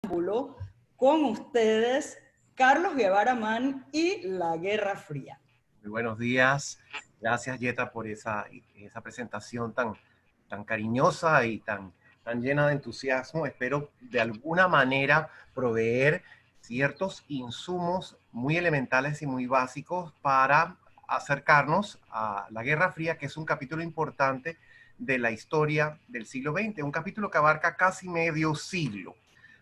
preámbulo, con ustedes, Carlos Guevara Mann y la Guerra Fría. Muy buenos días. Gracias, Yeta, por esa presentación tan cariñosa y tan llena de entusiasmo. Espero de alguna manera proveer ciertos insumos muy elementales y muy básicos para acercarnos a la Guerra Fría, que es un capítulo importante de la historia del siglo XX, un capítulo que abarca casi medio siglo.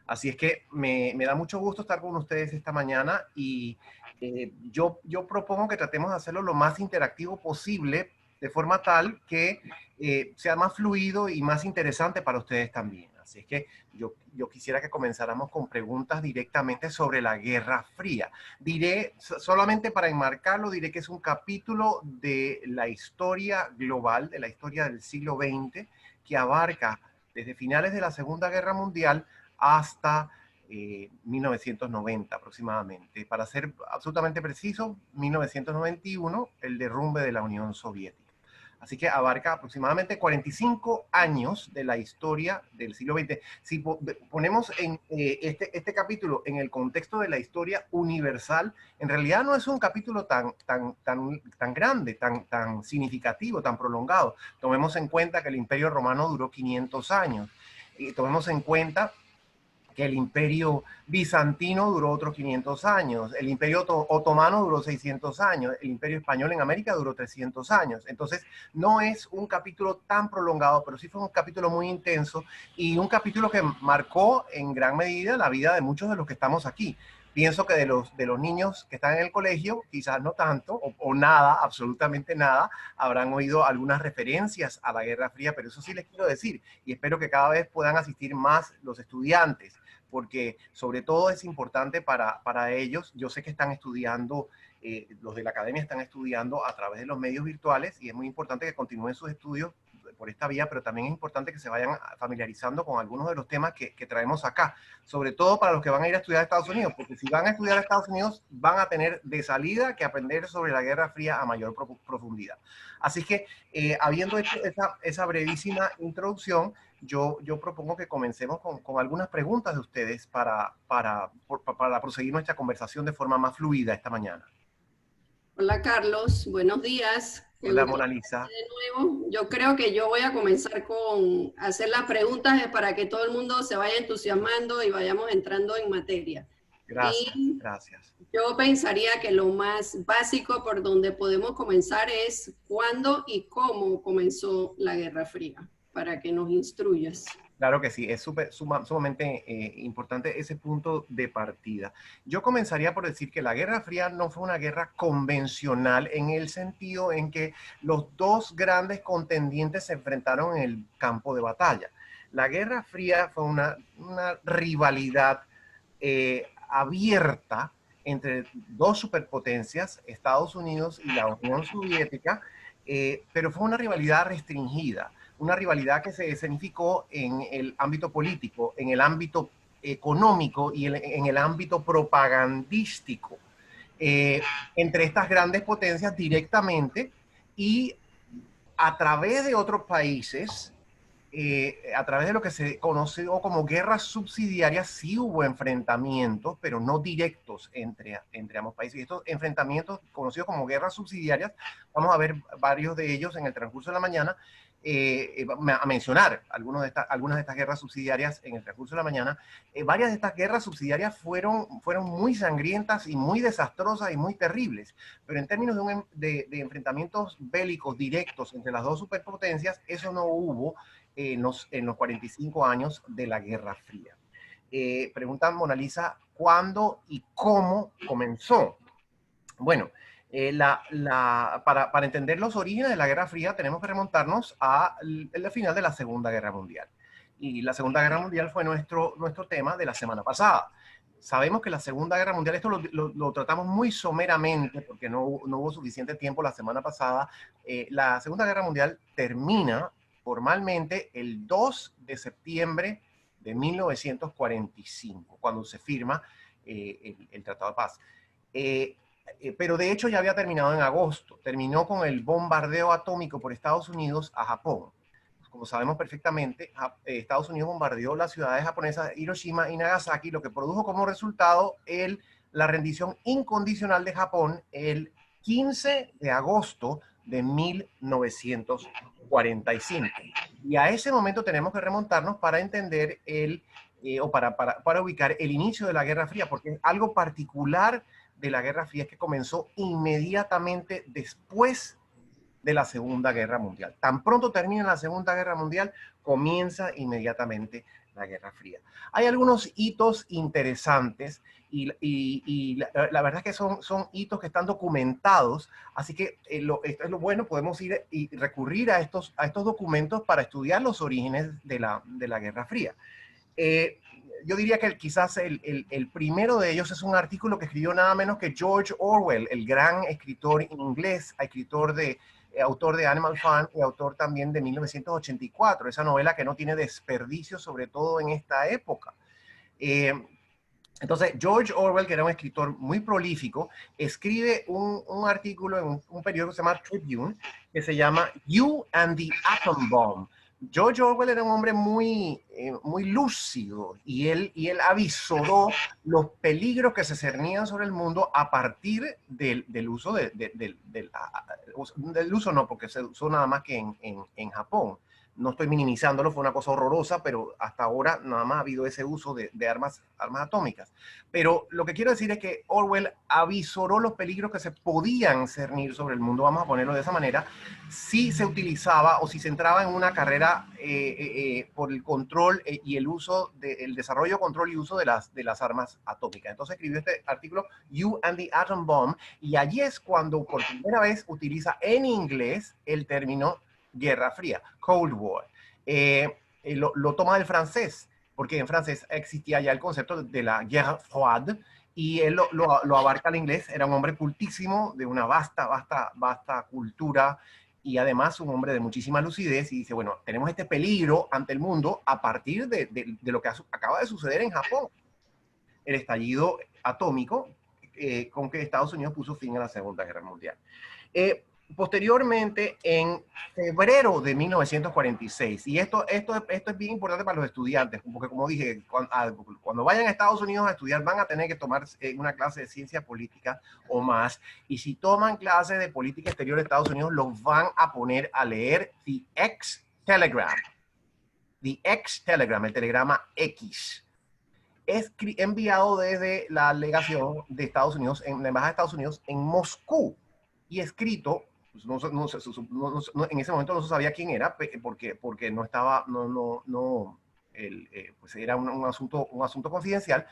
Así es que me da mucho gusto estar con ustedes esta mañana y yo propongo que tratemos de hacerlo lo más interactivo posible, de forma tal que sea más fluido y más interesante para ustedes también. Así es que yo quisiera que comenzáramos con preguntas directamente sobre la Guerra Fría. Diré, solamente para enmarcarlo, diré que es un capítulo de la historia global, de la historia del siglo XX, que abarca desde finales de la Segunda Guerra Mundial hasta 1990 aproximadamente. Para ser absolutamente preciso, 1991, el derrumbe de la Unión Soviética. Así que abarca aproximadamente 45 años de la historia del siglo XX. Si ponemos este capítulo en el contexto de la historia universal, en realidad no es un capítulo tan grande, tan significativo, tan prolongado. Tomemos en cuenta que el Imperio Romano duró 500 años. Y tomemos en cuenta que el imperio bizantino duró otros 500 años, el imperio otomano duró 600 años, el imperio español en América duró 300 años. Entonces, no es un capítulo tan prolongado, pero sí fue un capítulo muy intenso y un capítulo que marcó en gran medida la vida de muchos de los que estamos aquí. Pienso que de los niños que están en el colegio, quizás no tanto, o nada, absolutamente nada, habrán oído algunas referencias a la Guerra Fría, pero eso sí les quiero decir, y espero que cada vez puedan asistir más los estudiantes, porque sobre todo es importante para ellos. Yo sé que están estudiando, los de la academia están estudiando a través de los medios virtuales y es muy importante que continúen sus estudios por esta vía, pero también es importante que se vayan familiarizando con algunos de los temas que traemos acá, sobre todo para los que van a ir a estudiar a Estados Unidos, porque si van a estudiar a Estados Unidos van a tener de salida que aprender sobre la Guerra Fría a mayor profundidad. Así que, habiendo hecho esa brevísima introducción, yo propongo que comencemos con algunas preguntas de ustedes para proseguir nuestra conversación de forma más fluida esta mañana. Hola Carlos, buenos días. Qué Hola, gusto Mona verte Lisa. de nuevo. Yo creo que yo voy a comenzar con hacer las preguntas para que todo el mundo se vaya entusiasmando y vayamos entrando en materia. Gracias, Y gracias. yo pensaría que lo más básico por donde podemos comenzar es cuándo y cómo comenzó la Guerra Fría, para que nos instruyas. Claro que sí, es sumamente importante ese punto de partida. Yo comenzaría por decir que la Guerra Fría no fue una guerra convencional en el sentido en que los dos grandes contendientes se enfrentaron en el campo de batalla. La Guerra Fría fue una rivalidad abierta entre dos superpotencias, Estados Unidos y la Unión Soviética, pero fue una rivalidad restringida, una rivalidad que se escenificó en el ámbito político, en el ámbito económico y en el ámbito propagandístico, entre estas grandes potencias directamente y a través de otros países, a través de lo que se conoció como guerras subsidiarias, sí hubo enfrentamientos, pero no directos entre ambos países. Y estos enfrentamientos, conocidos como guerras subsidiarias, vamos a ver varios de ellos en el transcurso de la mañana, a mencionar algunas de estas guerras subsidiarias en el transcurso de la mañana. Varias de estas guerras subsidiarias fueron muy sangrientas y muy desastrosas y muy terribles, pero en términos de enfrentamientos bélicos directos entre las dos superpotencias, eso no hubo en los 45 años de la Guerra Fría. Pregunta Mona Lisa, ¿cuándo y cómo comenzó? Bueno, para entender los orígenes de la Guerra Fría tenemos que remontarnos al final de la Segunda Guerra Mundial. Y la Segunda Guerra Mundial fue nuestro tema de la semana pasada. Sabemos que la Segunda Guerra Mundial, esto lo tratamos muy someramente porque no hubo suficiente tiempo la semana pasada. La Segunda Guerra Mundial termina formalmente el 2 de septiembre de 1945, cuando se firma el Tratado de Paz. Pero de hecho ya había terminado en agosto. Terminó con el bombardeo atómico por Estados Unidos a Japón. como sabemos perfectamente, Estados Unidos bombardeó las ciudades japonesas Hiroshima y Nagasaki, lo que produjo como resultado la rendición incondicional de Japón el 15 de agosto de 1945. Y a ese momento tenemos que remontarnos para entender o para ubicar el inicio de la Guerra Fría, porque algo particular de la Guerra Fría es que comenzó inmediatamente después de la Segunda Guerra Mundial. Tan pronto termina la Segunda Guerra Mundial, comienza inmediatamente la Guerra Fría. Hay algunos hitos interesantes y la verdad es que son hitos que están documentados, así que esto es lo bueno, podemos ir y recurrir a estos documentos para estudiar los orígenes de la Guerra Fría. Yo diría que quizás el primero de ellos es un artículo que escribió nada menos que George Orwell, el gran escritor inglés, autor de Animal Farm y autor también de 1984, esa novela que no tiene desperdicio, sobre todo en esta época. Entonces, George Orwell, que era un escritor muy prolífico, escribe un artículo en un periódico que se llama Tribune, que se llama You and the Atom Bomb. George Orwell era un hombre muy lúcido y él avisoró los peligros que se cernían sobre el mundo a partir del uso del uso no, porque se usó nada más que en Japón. No estoy minimizándolo, fue una cosa horrorosa, pero hasta ahora nada más ha habido ese uso de armas atómicas. Pero lo que quiero decir es que Orwell avisoró los peligros que se podían cernir sobre el mundo, vamos a ponerlo de esa manera, si se utilizaba o si se entraba en una carrera por el control y el desarrollo, control y uso de las armas atómicas. Entonces escribió este artículo, You and the Atom Bomb, y allí es cuando por primera vez utiliza en inglés el término Guerra Fría, Cold War. Lo toma del francés, porque en francés existía ya el concepto de la Guerre Froide, y él lo abarca al inglés. Era un hombre cultísimo, de una vasta cultura, y además un hombre de muchísima lucidez, y dice, bueno, tenemos este peligro ante el mundo a partir de lo que acaba de suceder en Japón. El estallido atómico con que Estados Unidos puso fin a la Segunda Guerra Mundial. Posteriormente, en febrero de 1946, y esto es bien importante para los estudiantes, porque como dije, cuando vayan a Estados Unidos a estudiar van a tener que tomar una clase de ciencia política o más, y si toman clases de política exterior de Estados Unidos, los van a poner a leer The X Telegram. The X Telegram, el telegrama X. Es enviado desde la legación de Estados Unidos, en la Embajada de Estados Unidos en Moscú, y escrito, pues en ese momento no se sabía quién era, porque no estaba, pues era un asunto confidencial,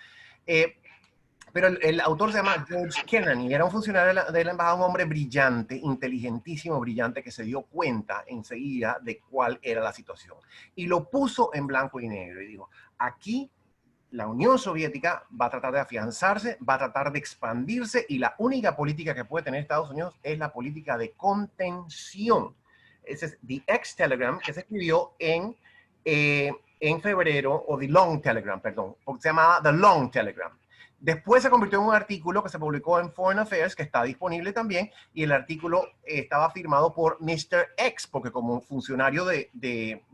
pero el autor se llama George Kennan y era un funcionario de la embajada, un hombre brillante, inteligentísimo, brillante, que se dio cuenta enseguida de cuál era la situación. Y lo puso en blanco y negro y dijo, aquí la Unión Soviética va a tratar de afianzarse, va a tratar de expandirse, y la única política que puede tener Estados Unidos es la política de contención. Ese es The X Telegram, que se escribió en febrero, o The Long Telegram, perdón, porque se llamaba The Long Telegram. Después se convirtió en un artículo que se publicó en Foreign Affairs, que está disponible también, y el artículo estaba firmado por Mr. X, porque como funcionario de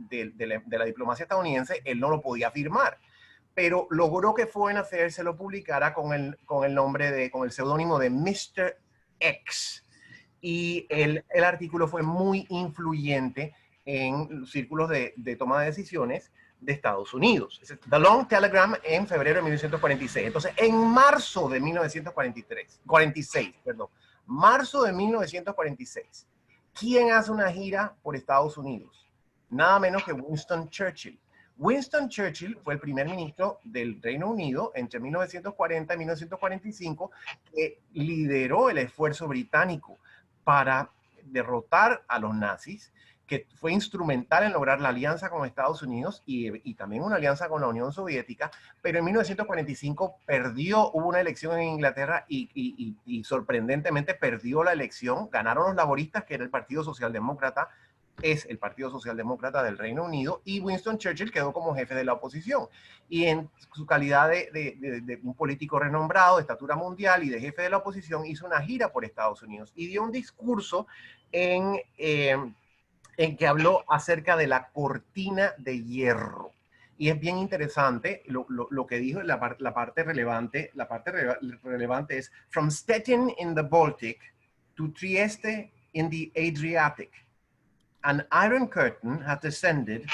la diplomacia estadounidense, él no lo podía firmar. Pero logró que Foreign Affairs se lo publicara con el seudónimo de Mr. X. Y el artículo fue muy influyente en los círculos de toma de decisiones de Estados Unidos. The Long Telegram en febrero de 1946. Entonces, en marzo de 1946, marzo de 1946, ¿quién hace una gira por Estados Unidos? Nada menos que Winston Churchill. Winston Churchill fue el primer ministro del Reino Unido entre 1940 y 1945, que lideró el esfuerzo británico para derrotar a los nazis, que fue instrumental en lograr la alianza con Estados Unidos y también una alianza con la Unión Soviética, pero en 1945 hubo una elección en Inglaterra y sorprendentemente perdió la elección, ganaron los laboristas, que era el Partido Socialdemócrata, es el Partido Socialdemócrata del Reino Unido, y Winston Churchill quedó como jefe de la oposición. Y en su calidad de un político renombrado, de estatura mundial y de jefe de la oposición, hizo una gira por Estados Unidos y dio un discurso en en que habló acerca de la cortina de hierro. Y es bien interesante lo que dijo, la parte relevante. La parte relevante es: From Stettin in the Baltic to Trieste in the Adriatic, an iron curtain has descended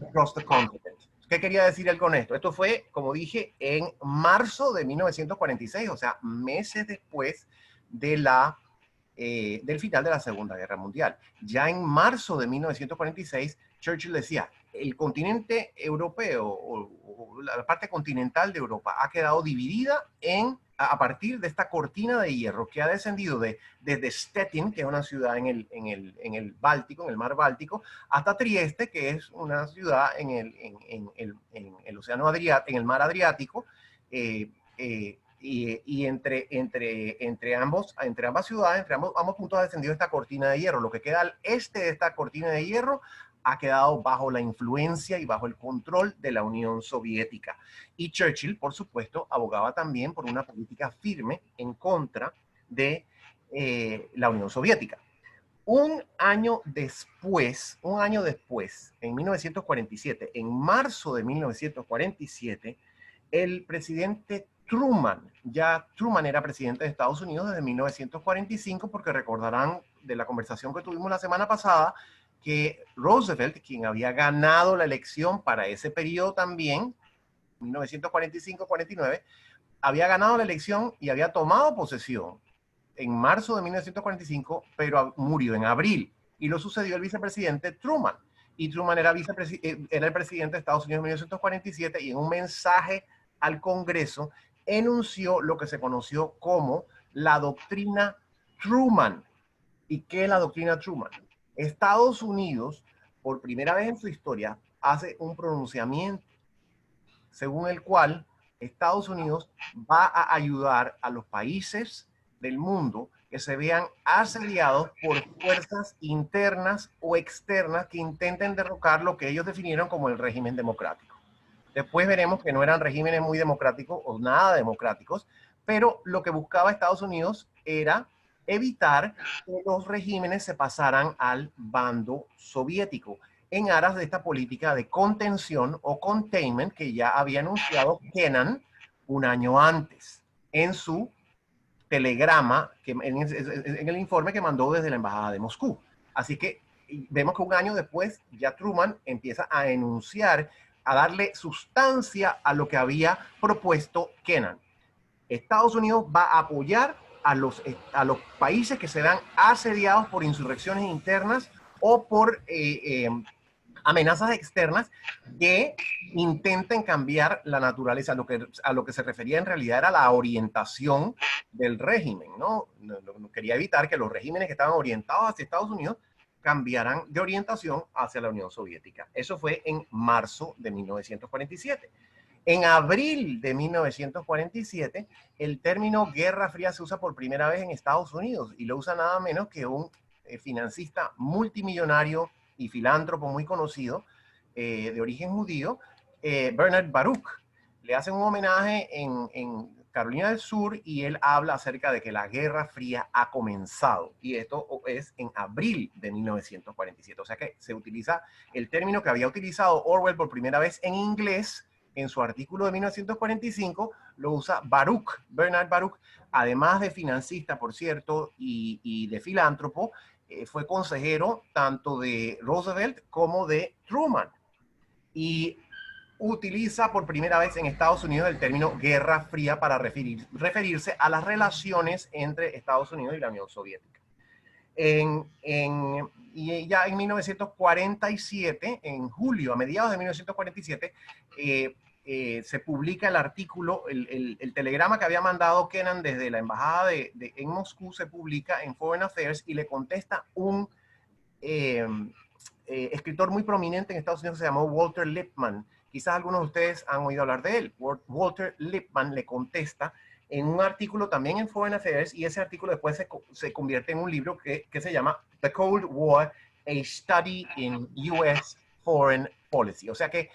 across the continent. ¿Qué quería decir él con esto? Esto fue, como dije, en marzo de 1946, o sea, meses después de del final de la Segunda Guerra Mundial. Ya en marzo de 1946, Churchill decía: el continente europeo o la parte continental de Europa ha quedado dividida a partir de esta cortina de hierro que ha descendido desde Stettin, que es una ciudad en el Báltico, en el mar Báltico, hasta Trieste, que es una ciudad en el océano Adriático, en el mar Adriático, y entre ambas ciudades, entre ambos puntos ha descendido esta cortina de hierro. Lo que queda al este de esta cortina de hierro ha quedado bajo la influencia y bajo el control de la Unión Soviética. Y Churchill, por supuesto, abogaba también por una política firme en contra de la Unión Soviética. Un año después, en 1947, en marzo de 1947, el presidente Truman era presidente de Estados Unidos desde 1945, porque recordarán de la conversación que tuvimos la semana pasada, que Roosevelt, quien había ganado la elección para ese periodo también, 1945-49, había ganado la elección y había tomado posesión en marzo de 1945, pero murió en abril. Y lo sucedió el vicepresidente Truman. Y Truman era el presidente de Estados Unidos en 1947, y en un mensaje al Congreso enunció lo que se conoció como la doctrina Truman. ¿Y qué es la doctrina Truman? Estados Unidos, por primera vez en su historia, hace un pronunciamiento según el cual Estados Unidos va a ayudar a los países del mundo que se vean asediados por fuerzas internas o externas que intenten derrocar lo que ellos definieron como el régimen democrático. Después veremos que no eran regímenes muy democráticos o nada democráticos, pero lo que buscaba Estados Unidos era evitar que los regímenes se pasaran al bando soviético, en aras de esta política de contención o containment que ya había anunciado Kennan un año antes en su telegrama, en el informe que mandó desde la Embajada de Moscú. Así que vemos que un año después ya Truman empieza a enunciar, a darle sustancia a lo que había propuesto Kennan. Estados Unidos va a apoyar a los países que se vean asediados por insurrecciones internas o por amenazas externas que intenten cambiar la naturaleza. A lo que se refería en realidad era la orientación del régimen, ¿no? No quería evitar que los regímenes que estaban orientados hacia Estados Unidos cambiaran de orientación hacia la Unión Soviética. Eso fue en marzo de 1947. En abril de 1947, el término Guerra Fría se usa por primera vez en Estados Unidos, y lo usa nada menos que un financista multimillonario y filántropo muy conocido, de origen judío, Bernard Baruch. Le hacen un homenaje en Carolina del Sur, y él habla acerca de que la Guerra Fría ha comenzado. Y esto es en abril de 1947. O sea que se utiliza el término que había utilizado Orwell por primera vez en inglés en su artículo de 1945, lo usa Baruch, Bernard Baruch, además de financista, por cierto, y de filántropo. Fue consejero tanto de Roosevelt como de Truman, y utiliza por primera vez en Estados Unidos el término Guerra Fría para referirse a las relaciones entre Estados Unidos y la Unión Soviética. Y ya en 1947, en julio, a mediados de 1947, se publica el artículo, el telegrama que había mandado Kennan desde la embajada en Moscú, se publica en Foreign Affairs, y le contesta un escritor muy prominente en Estados Unidos, se llamó Walter Lippmann. Quizás algunos de ustedes han oído hablar de él. Walter Lippmann le contesta en un artículo también en Foreign Affairs, y ese artículo después se convierte en un libro que se llama The Cold War, a Study in U.S. Foreign Policy. O sea que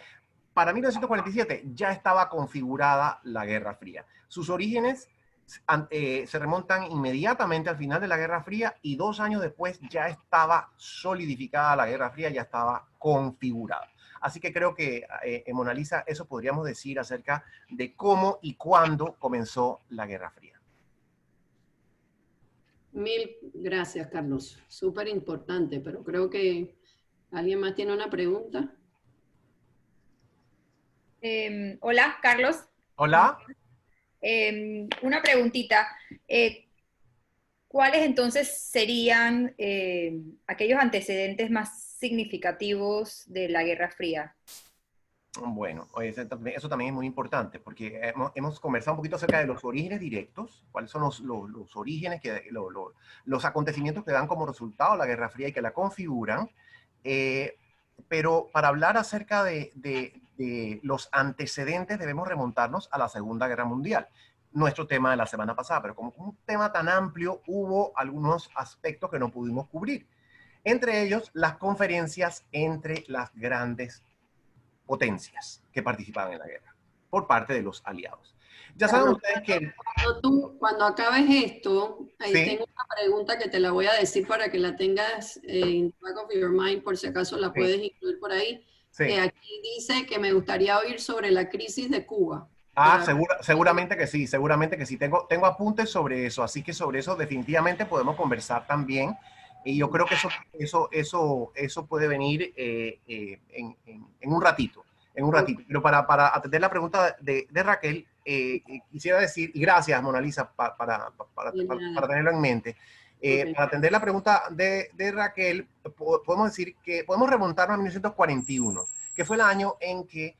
para 1947 ya estaba configurada la Guerra Fría. Sus orígenes se remontan inmediatamente al final de la Guerra Fría y 2 años después ya estaba solidificada la Guerra Fría, ya estaba configurada. Así que creo que en Mona Lisa eso podríamos decir acerca de cómo y cuándo comenzó la Guerra Fría. Mil gracias, Carlos. Súper importante, pero creo que alguien más tiene una pregunta. Hola, Carlos. Hola. Una preguntita. ¿Cuáles entonces serían aquellos antecedentes más significativos de la Guerra Fría? Bueno, eso también es muy importante porque hemos conversado un poquito acerca de los orígenes directos, cuáles son los orígenes, los acontecimientos que dan como resultado la Guerra Fría y que la configuran. Pero para hablar acerca de los antecedentes debemos remontarnos a la Segunda Guerra Mundial, nuestro tema de la semana pasada, pero como un tema tan amplio hubo algunos aspectos que no pudimos cubrir, entre ellos las conferencias entre las grandes potencias que participaban en la guerra por parte de los aliados. Ya saben ustedes que... Cuando acabes esto, ahí ¿sí? tengo una pregunta que te la voy a decir para que la tengas in the back of your mind, por si acaso la puedes incluir por ahí. Sí. Aquí dice que me gustaría oír sobre la crisis de Cuba. Seguramente que sí, seguramente que sí. Tengo apuntes sobre eso, así que sobre eso definitivamente podemos conversar también. Y yo creo que eso puede venir en un ratito. Pero para atender la pregunta de Raquel, quisiera decir, y gracias Mona Lisa para tenerlo en mente, para atender la pregunta de Raquel, podemos decir que podemos remontarnos a 1941, que fue el año en que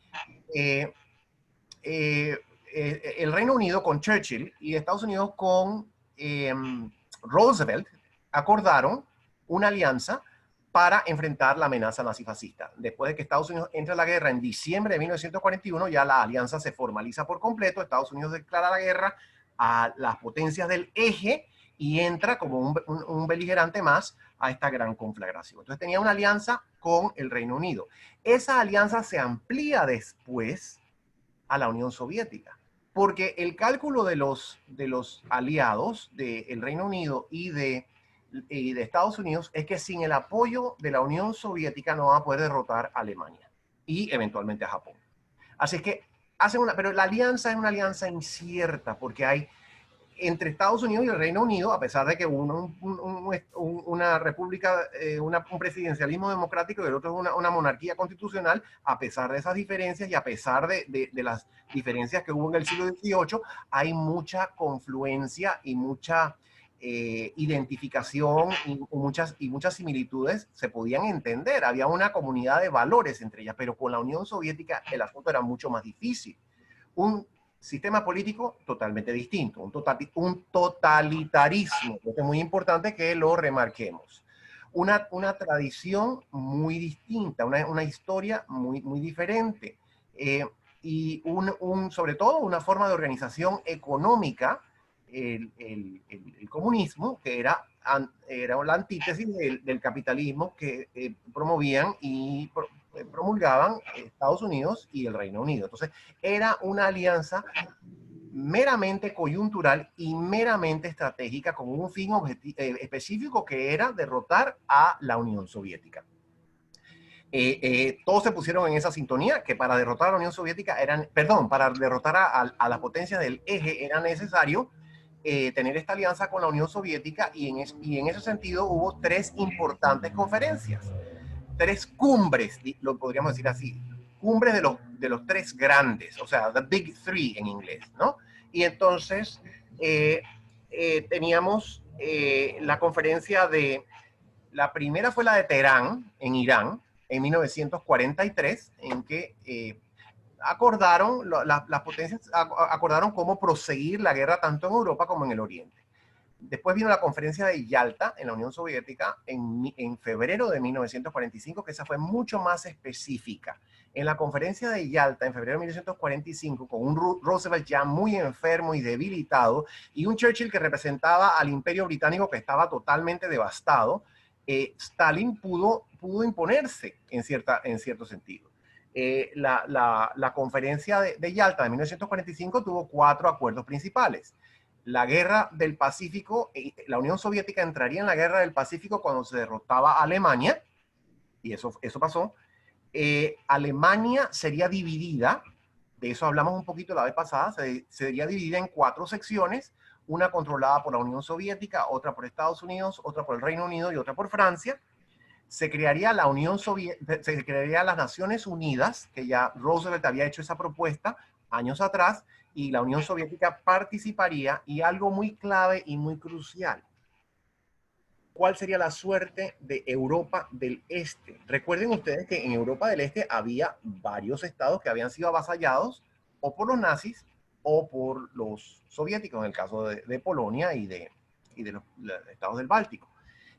el Reino Unido con Churchill y Estados Unidos con Roosevelt acordaron una alianza para enfrentar la amenaza nazifascista. Después de que Estados Unidos entra a la guerra en diciembre de 1941, ya la alianza se formaliza por completo. Estados Unidos declara la guerra a las potencias del eje y entra como un beligerante más a esta gran conflagración. Entonces tenía una alianza con el Reino Unido. Esa alianza se amplía después a la Unión Soviética, porque el cálculo de los aliados del Reino Unido y de Estados Unidos es que sin el apoyo de la Unión Soviética no va a poder derrotar a Alemania y eventualmente a Japón. Así es que pero la alianza es una alianza incierta porque hay entre Estados Unidos y el Reino Unido, a pesar de que uno una república, un presidencialismo democrático y el otro es una monarquía constitucional, a pesar de esas diferencias y a pesar de las diferencias que hubo en el siglo XVIII, hay mucha confluencia y mucha identificación y muchas similitudes se podían entender. Había una comunidad de valores entre ellas, pero con la Unión Soviética el asunto era mucho más difícil. Un sistema político totalmente distinto, un totalitarismo, que es muy importante que lo remarquemos. Una tradición muy distinta, una historia muy diferente, y sobre todo una forma de organización económica, el comunismo, que era la antítesis del capitalismo que promovían y promulgaban Estados Unidos y el Reino Unido. Entonces, era una alianza meramente coyuntural y meramente estratégica con un fin específico que era derrotar a la Unión Soviética. Todos se pusieron en esa sintonía que para derrotar a la Unión Soviética para derrotar a las potencias del eje era necesario tener esta alianza con la Unión Soviética y en ese sentido hubo 3 importantes conferencias. 3 cumbres, lo podríamos decir así, cumbres de los 3 grandes, o sea, the big 3 en inglés, ¿no? Y entonces teníamos la conferencia la primera fue la de Teherán, en Irán, en 1943, en que las potencias acordaron cómo proseguir la guerra tanto en Europa como en el Oriente. Después vino la conferencia de Yalta en la Unión Soviética en febrero de 1945, que esa fue mucho más específica. En la conferencia de Yalta en febrero de 1945, con un Roosevelt ya muy enfermo y debilitado, y un Churchill que representaba al Imperio Británico que estaba totalmente devastado, Stalin pudo imponerse en cierto sentido. La conferencia de Yalta de 1945 tuvo 4 acuerdos principales. la guerra del Pacífico, la Unión Soviética entraría en la guerra del Pacífico cuando se derrotaba a Alemania, y eso pasó. Alemania sería dividida, de eso hablamos un poquito la vez pasada, sería dividida en 4 secciones, una controlada por la Unión Soviética, otra por Estados Unidos, otra por el Reino Unido y otra por Francia. Se crearía la se crearía las Naciones Unidas, que ya Roosevelt había hecho esa propuesta años atrás, y la Unión Soviética participaría, y algo muy clave y muy crucial: ¿cuál sería la suerte de Europa del Este? Recuerden ustedes que en Europa del Este había varios estados que habían sido avasallados o por los nazis o por los soviéticos, en el caso de Polonia y de los estados del Báltico.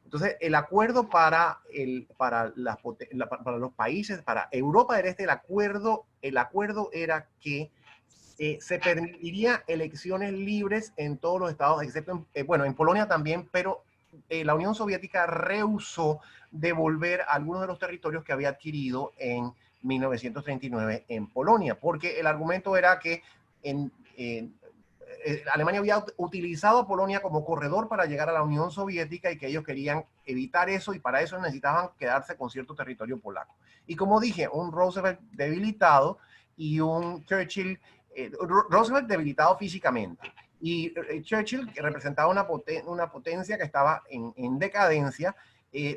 Entonces, el acuerdo para los países, para Europa del Este, el acuerdo era que se permitiría elecciones libres en todos los estados, excepto en Polonia también, pero la Unión Soviética rehusó devolver algunos de los territorios que había adquirido en 1939 en Polonia, porque el argumento era que Alemania había utilizado a Polonia como corredor para llegar a la Unión Soviética y que ellos querían evitar eso, y para eso necesitaban quedarse con cierto territorio polaco. Y como dije, un Roosevelt debilitado y un Churchill, Roosevelt debilitado físicamente, y Churchill, que representaba una potencia que estaba en decadencia,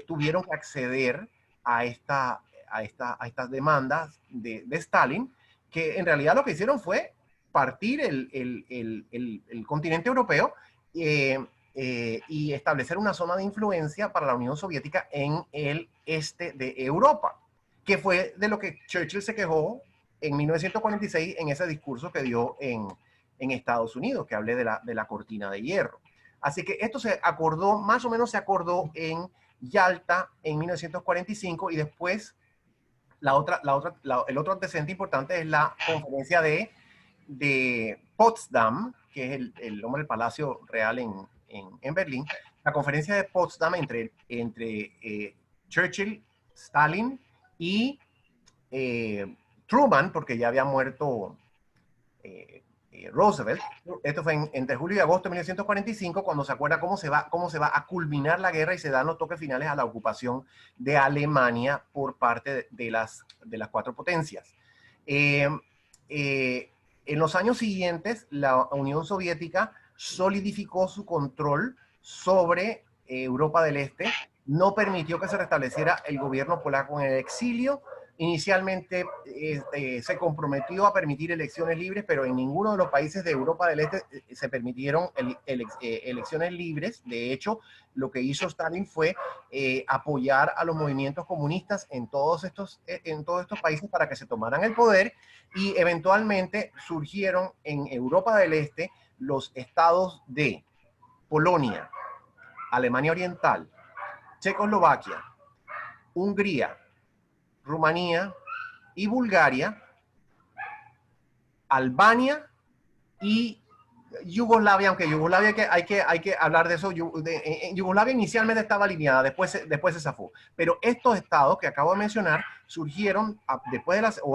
tuvieron que acceder a estas demandas de Stalin, que en realidad lo que hicieron fue partir el continente europeo y establecer una zona de influencia para la Unión Soviética en el este de Europa, que fue de lo que Churchill se quejó en 1946 en ese discurso que dio en Estados Unidos, que hablé de la cortina de hierro. Así que esto se acordó, más o menos se acordó en Yalta en 1945, y después el otro antecedente importante es la conferencia de Potsdam, que es el nombre del Palacio Real en Berlín, la conferencia de Potsdam entre Churchill, Stalin y Truman, porque ya había muerto Roosevelt. Esto fue entre julio y agosto de 1945, cuando se acuerda cómo se va a culminar la guerra y se dan los toques finales a la ocupación de Alemania por parte de las 4 potencias. En los años siguientes, la Unión Soviética solidificó su control sobre Europa del Este, no permitió que se restableciera el gobierno polaco en el exilio. Inicialmente se comprometió a permitir elecciones libres, pero en ninguno de los países de Europa del Este se permitieron elecciones libres. De hecho, lo que hizo Stalin fue apoyar a los movimientos comunistas en todos estos países para que se tomaran el poder, y eventualmente surgieron en Europa del Este los estados de Polonia, Alemania Oriental, Checoslovaquia, Hungría, Rumanía y Bulgaria, Albania y Yugoslavia, aunque Yugoslavia hay que hablar de eso. Yugoslavia inicialmente estaba alineada, después se zafó. Pero estos estados que acabo de mencionar surgieron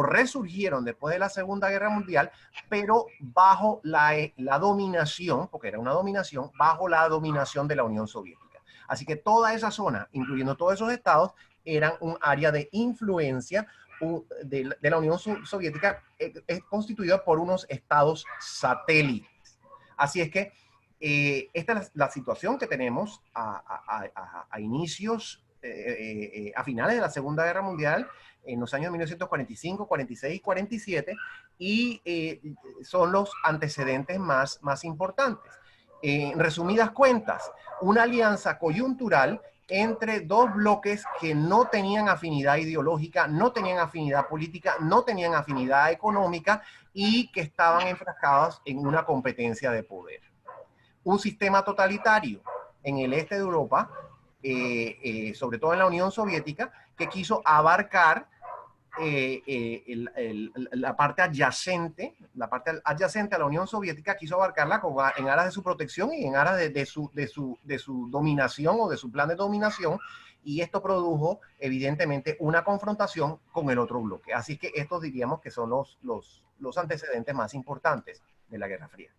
resurgieron después de la Segunda Guerra Mundial, pero bajo la dominación, porque era una dominación, bajo la dominación de la Unión Soviética. Así que toda esa zona, incluyendo todos esos estados, eran un área de influencia de la Unión Soviética, constituida por unos estados satélites. Así es que esta es la situación que tenemos a inicios, a finales de la Segunda Guerra Mundial, en los años 1945, 46 y 47, y son los antecedentes más importantes. En resumidas cuentas, una alianza coyuntural entre 2 bloques que no tenían afinidad ideológica, no tenían afinidad política, no tenían afinidad económica, y que estaban enfrascados en una competencia de poder. Un sistema totalitario en el este de Europa, sobre todo en la Unión Soviética, que quiso abarcar la parte adyacente a la Unión Soviética, quiso abarcarla en aras de su protección y en aras de su dominación o de su plan de dominación, y esto produjo evidentemente una confrontación con el otro bloque. Así que estos diríamos que son los antecedentes más importantes de la Guerra Fría.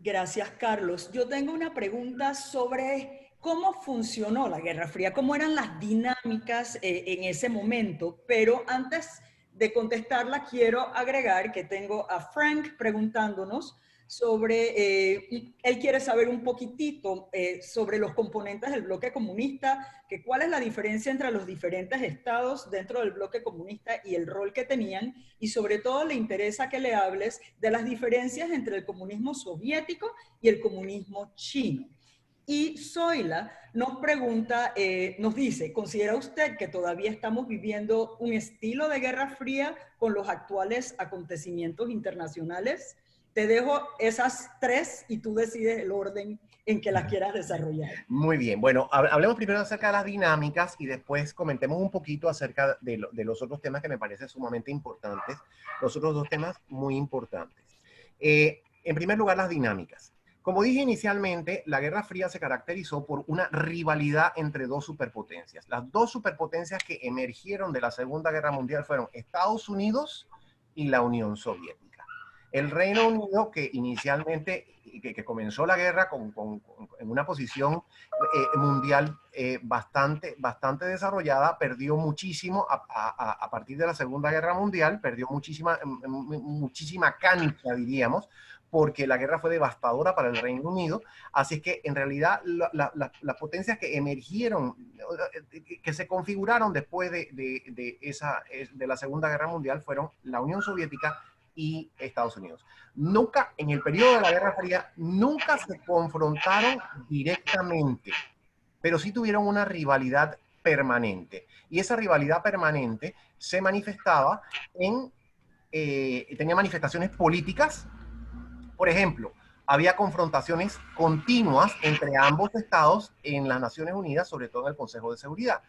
Gracias, Carlos. Yo tengo una pregunta sobre cómo funcionó la Guerra Fría, cómo eran las dinámicas en ese momento, pero antes de contestarla quiero agregar que tengo a Frank preguntándonos sobre, él quiere saber un poquitito sobre los componentes del bloque comunista, que cuál es la diferencia entre los diferentes estados dentro del bloque comunista y el rol que tenían, y sobre todo le interesa que le hables de las diferencias entre el comunismo soviético y el comunismo chino. Y Zoila nos pregunta, nos dice, ¿considera usted que todavía estamos viviendo un estilo de Guerra Fría con los actuales acontecimientos internacionales? Te dejo esas tres y tú decides el orden en que las quieras desarrollar. Muy bien, bueno, hablemos primero acerca de las dinámicas y después comentemos un poquito acerca de los otros temas que me parecen sumamente importantes, los otros dos temas muy importantes. En primer lugar, las dinámicas. Como dije inicialmente, la Guerra Fría se caracterizó por una rivalidad entre dos superpotencias. Las dos superpotencias que emergieron de la Segunda Guerra Mundial fueron Estados Unidos y la Unión Soviética. El Reino Unido, que inicialmente que comenzó la guerra en una posición mundial bastante desarrollada, perdió muchísimo a partir de la Segunda Guerra Mundial, perdió muchísima cancha, diríamos, porque la guerra fue devastadora para el Reino Unido. Así que en realidad las potencias que emergieron, que se configuraron después de la Segunda Guerra Mundial fueron la Unión Soviética y Estados Unidos. Nunca, en el periodo de la Guerra Fría, nunca se confrontaron directamente, pero sí tuvieron una rivalidad permanente. Y esa rivalidad permanente se manifestaba tenía manifestaciones políticas. Por ejemplo, había confrontaciones continuas entre ambos estados en las Naciones Unidas, sobre todo en el Consejo de Seguridad.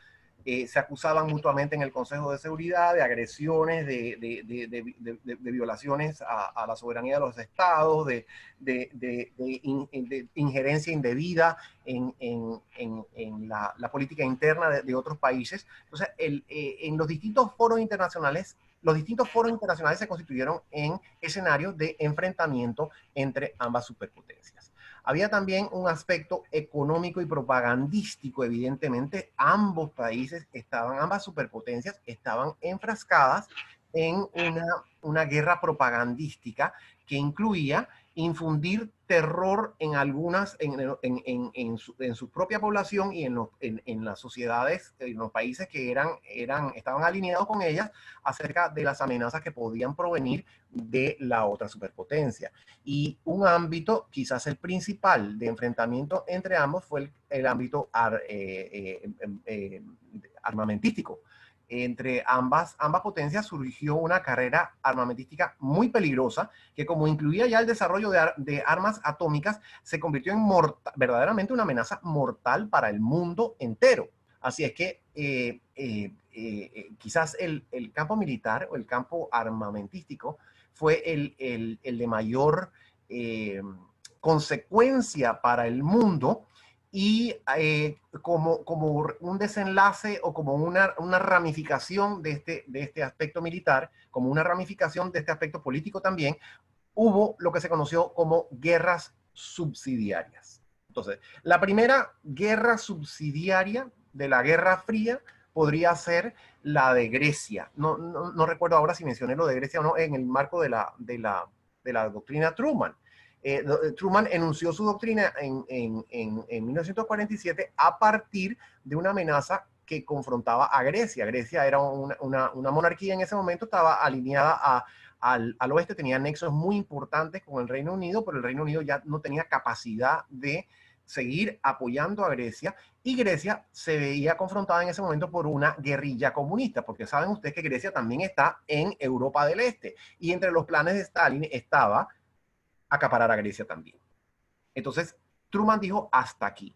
Se acusaban mutuamente en el Consejo de Seguridad de agresiones, de violaciones a la soberanía de los estados, de injerencia indebida en la política interna de otros países. Entonces, en los distintos foros internacionales se constituyeron en escenarios de enfrentamiento entre ambas superpotencias. Había también un aspecto económico y propagandístico, evidentemente. Ambos países ambas superpotencias estaban enfrascadas en una guerra propagandística que incluía infundir terror en su propia población y en las sociedades, en los países que estaban alineados con ellas, acerca de las amenazas que podían provenir de la otra superpotencia. Y un ámbito, quizás el principal de enfrentamiento entre ambos, fue el ámbito armamentístico. Entre ambas potencias surgió una carrera armamentística muy peligrosa que, como incluía ya el desarrollo de armas atómicas, se convirtió en verdaderamente una amenaza mortal para el mundo entero. Así es que quizás el campo militar o el campo armamentístico fue el de mayor consecuencia para el mundo. Y como un desenlace o como una ramificación de este aspecto militar, como una ramificación de este aspecto político también, hubo lo que se conoció como guerras subsidiarias. Entonces, la primera guerra subsidiaria de la Guerra Fría podría ser la de Grecia. No recuerdo ahora si mencioné lo de Grecia o no en el marco de la doctrina Truman. Truman enunció su doctrina en 1947 a partir de una amenaza que confrontaba a Grecia. Grecia era una monarquía en ese momento, estaba alineada al oeste, tenía nexos muy importantes con el Reino Unido, pero el Reino Unido ya no tenía capacidad de seguir apoyando a Grecia, y Grecia se veía confrontada en ese momento por una guerrilla comunista, porque saben ustedes que Grecia también está en Europa del Este, y entre los planes de Stalin estaba acaparar a Grecia también. Entonces, Truman dijo hasta aquí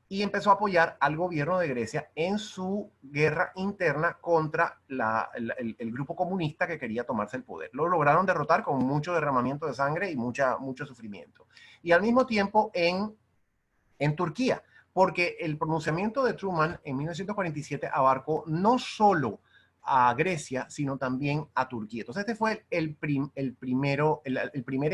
y empezó a apoyar al gobierno de Grecia en su guerra interna contra el grupo comunista que quería tomarse el poder. Lo lograron derrotar con mucho derramamiento de sangre y mucho sufrimiento. Y al mismo tiempo en Turquía, porque el pronunciamiento de Truman en 1947 abarcó no solo a Grecia, sino también a Turquía. Entonces este fue el primer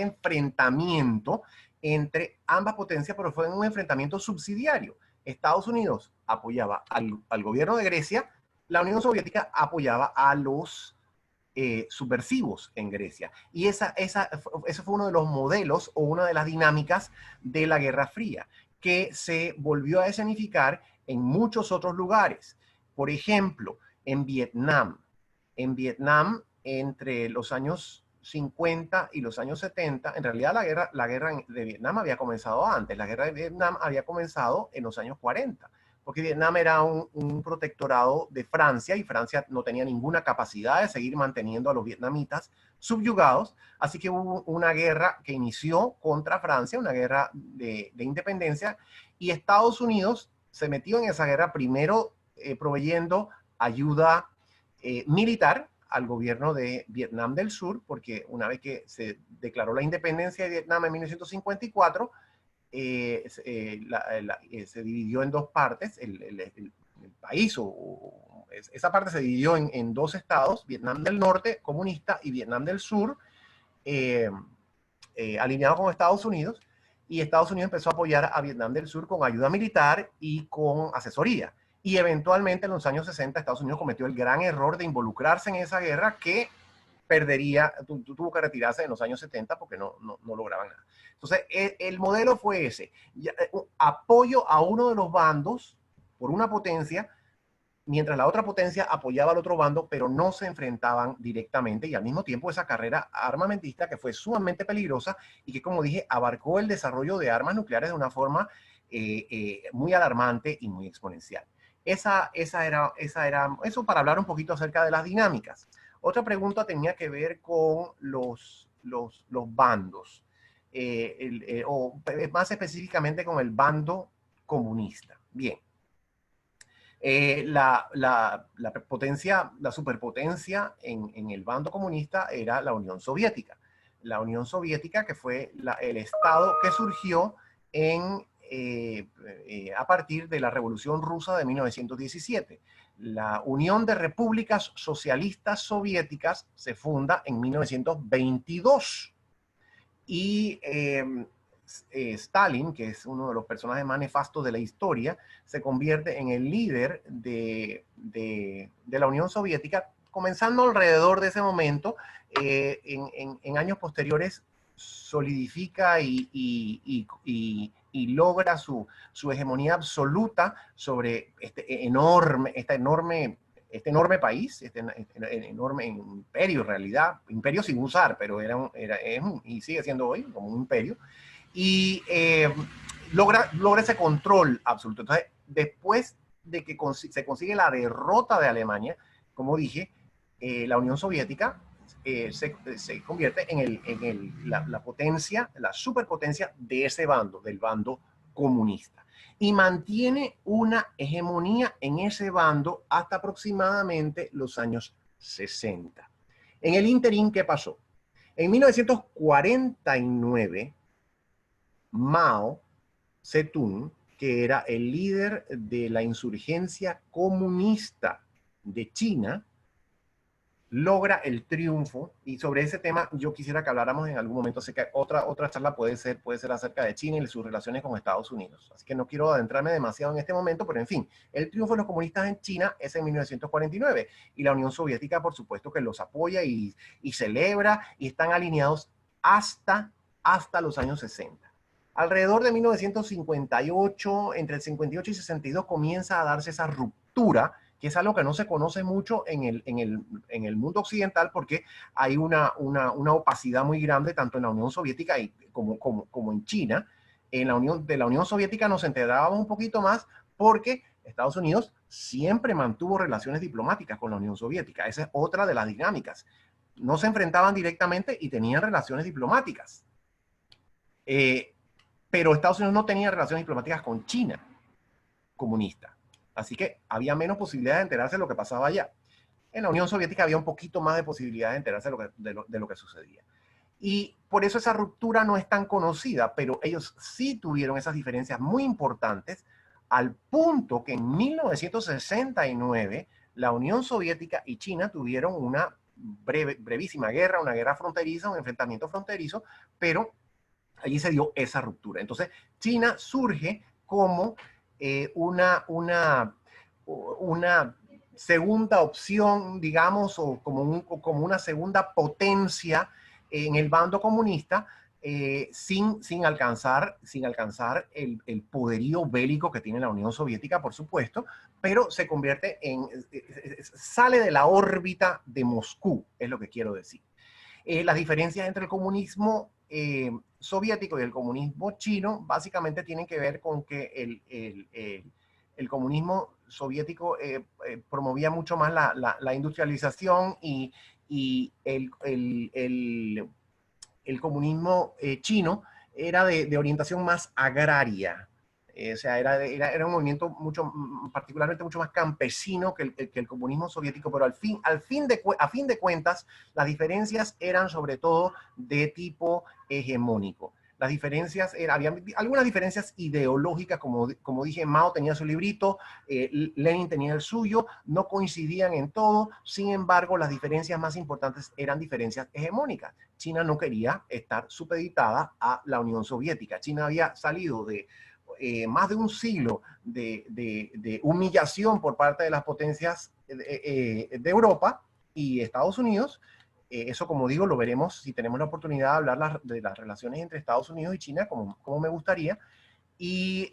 enfrentamiento entre ambas potencias, pero fue un enfrentamiento subsidiario. Estados Unidos apoyaba al gobierno de Grecia, la Unión Soviética apoyaba a los subversivos en Grecia. Y ese fue uno de los modelos o una de las dinámicas de la Guerra Fría, que se volvió a escenificar en muchos otros lugares. Por ejemplo, en Vietnam. En Vietnam, entre los años 50 y los años 70, en realidad la guerra de Vietnam había comenzado antes. La guerra de Vietnam había comenzado en los años 40, porque Vietnam era un protectorado de Francia y Francia no tenía ninguna capacidad de seguir manteniendo a los vietnamitas subyugados, así que hubo una guerra que inició contra Francia, una guerra de independencia, y Estados Unidos se metió en esa guerra primero proveyendo ayuda militar al gobierno de Vietnam del Sur, porque una vez que se declaró la independencia de Vietnam en 1954, se dividió en dos partes, el país, esa parte se dividió en dos estados, Vietnam del Norte, comunista, y Vietnam del Sur, alineado con Estados Unidos, y Estados Unidos empezó a apoyar a Vietnam del Sur con ayuda militar y con asesoría. Y eventualmente en los años 60 Estados Unidos cometió el gran error de involucrarse en esa guerra que tuvo que retirarse en los años 70 porque no lograban nada. Entonces, el modelo fue ese. Apoyo a uno de los bandos por una potencia, mientras la otra potencia apoyaba al otro bando, pero no se enfrentaban directamente, y al mismo tiempo esa carrera armamentista que fue sumamente peligrosa y que, como dije, abarcó el desarrollo de armas nucleares de una forma muy alarmante y muy exponencial. Eso para hablar un poquito acerca de las dinámicas. Otra pregunta tenía que ver con los bandos, o más específicamente con el bando comunista. Bien. La superpotencia en el bando comunista era la Unión Soviética. La Unión Soviética, que fue el Estado que surgió a partir de la Revolución Rusa de 1917. La Unión de Repúblicas Socialistas Soviéticas se funda en 1922. Y Stalin, que es uno de los personajes más nefastos de la historia, se convierte en el líder de la Unión Soviética, comenzando alrededor de ese momento. En años posteriores solidifica y logra su hegemonía absoluta sobre este enorme país, este enorme imperio en realidad, imperio sin usar, pero y sigue siendo hoy como un imperio, y logra ese control absoluto. Entonces, después de que se consigue la derrota de Alemania, como dije, la Unión Soviética se convierte en la potencia, la superpotencia de ese bando, del bando comunista. Y mantiene una hegemonía en ese bando hasta aproximadamente los años 60. En el ínterin, ¿qué pasó? En 1949, Mao Zedong, que era el líder de la insurgencia comunista de China, logra el triunfo, y sobre ese tema yo quisiera que habláramos en algún momento. Sé que otra charla puede ser acerca de China y sus relaciones con Estados Unidos, así que no quiero adentrarme demasiado en este momento, pero en fin, el triunfo de los comunistas en China es en 1949, y la Unión Soviética por supuesto que los apoya y celebra, y están alineados hasta los años 60. Alrededor de 1958, entre el 58 y 62, comienza a darse esa ruptura, que es algo que no se conoce mucho en el mundo occidental, porque hay una opacidad muy grande tanto en la Unión Soviética como en China. De la Unión Soviética nos enterábamos un poquito más porque Estados Unidos siempre mantuvo relaciones diplomáticas con la Unión Soviética. Esa es otra de las dinámicas. No se enfrentaban directamente y tenían relaciones diplomáticas. Pero Estados Unidos no tenía relaciones diplomáticas con China comunista. Así que había menos posibilidad de enterarse de lo que pasaba allá. En la Unión Soviética había un poquito más de posibilidad de enterarse de lo que sucedía. Y por eso esa ruptura no es tan conocida, pero ellos sí tuvieron esas diferencias muy importantes, al punto que en 1969 la Unión Soviética y China tuvieron una brevísima guerra, una guerra fronteriza, un enfrentamiento fronterizo, pero allí se dio esa ruptura. Entonces, China surge como una segunda opción, digamos, o como una segunda potencia en el bando comunista, sin alcanzar el poderío bélico que tiene la Unión Soviética, por supuesto, pero se convierte sale de la órbita de Moscú, es lo que quiero decir. Las diferencias entre el comunismo soviético y el comunismo chino básicamente tienen que ver con que el comunismo soviético promovía mucho más la industrialización y el comunismo chino era de orientación más agraria. O sea, era un movimiento particularmente mucho más campesino que el comunismo soviético, pero a fin de cuentas, las diferencias eran sobre todo de tipo hegemónico. Las diferencias, había algunas diferencias ideológicas, como dije, Mao tenía su librito, Lenin tenía el suyo, no coincidían en todo, sin embargo, las diferencias más importantes eran diferencias hegemónicas. China no quería estar supeditada a la Unión Soviética. China había salido de más de un siglo de humillación por parte de las potencias de Europa y Estados Unidos. Eso, como digo, lo veremos si tenemos la oportunidad de hablar de las relaciones entre Estados Unidos y China, como me gustaría. Y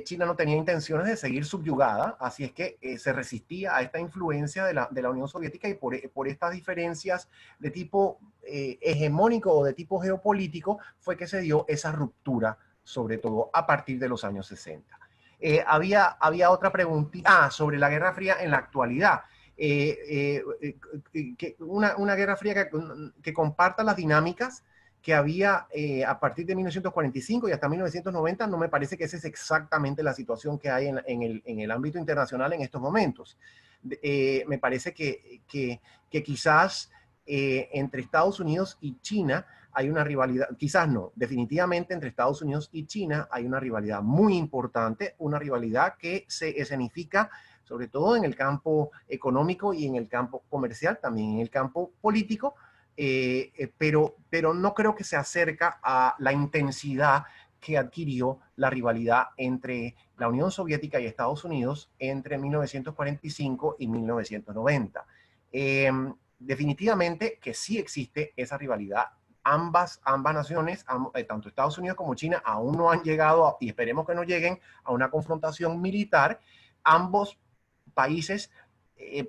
China no tenía intenciones de seguir subyugada, así es que se resistía a esta influencia de la Unión Soviética, y por estas diferencias de tipo hegemónico o de tipo geopolítico fue que se dio esa ruptura, sobre todo a partir de los años 60. Había otra preguntita sobre la Guerra Fría en la actualidad. Una Guerra Fría que comparta las dinámicas que había a partir de 1945 y hasta 1990, no me parece que esa es exactamente la situación que hay en el ámbito internacional en estos momentos. Me parece que quizás entre Estados Unidos y China hay una rivalidad, quizás no, definitivamente entre Estados Unidos y China hay una rivalidad muy importante, una rivalidad que se escenifica sobre todo en el campo económico y en el campo comercial, también en el campo político, pero no creo que se acerca a la intensidad que adquirió la rivalidad entre la Unión Soviética y Estados Unidos entre 1945 y 1990. Definitivamente que sí existe esa rivalidad. Ambas naciones, tanto Estados Unidos como China, aún no han llegado, y esperemos que no lleguen, a una confrontación militar. Ambos países,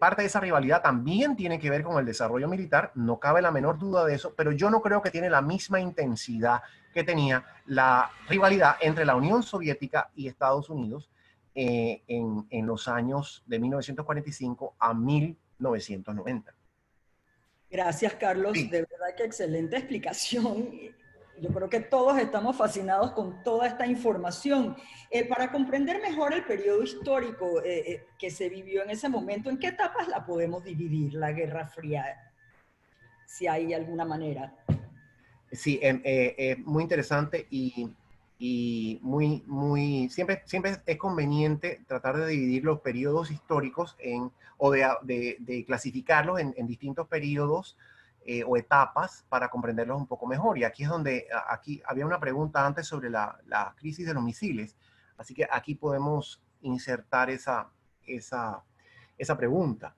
parte de esa rivalidad también tiene que ver con el desarrollo militar, no cabe la menor duda de eso, pero yo no creo que tiene la misma intensidad que tenía la rivalidad entre la Unión Soviética y Estados Unidos en los años de 1945 a 1990. Gracias, Carlos. Sí. De verdad que excelente explicación. Yo creo que todos estamos fascinados con toda esta información. Para comprender mejor el periodo histórico que se vivió en ese momento, ¿en qué etapas la podemos dividir, la Guerra Fría? Si hay alguna manera. Sí, muy interesante y siempre es conveniente tratar de dividir los periodos históricos o de clasificarlos en distintos periodos o etapas para comprenderlos un poco mejor. Y aquí es donde, aquí había una pregunta antes sobre la crisis de los misiles, así que aquí podemos insertar esa pregunta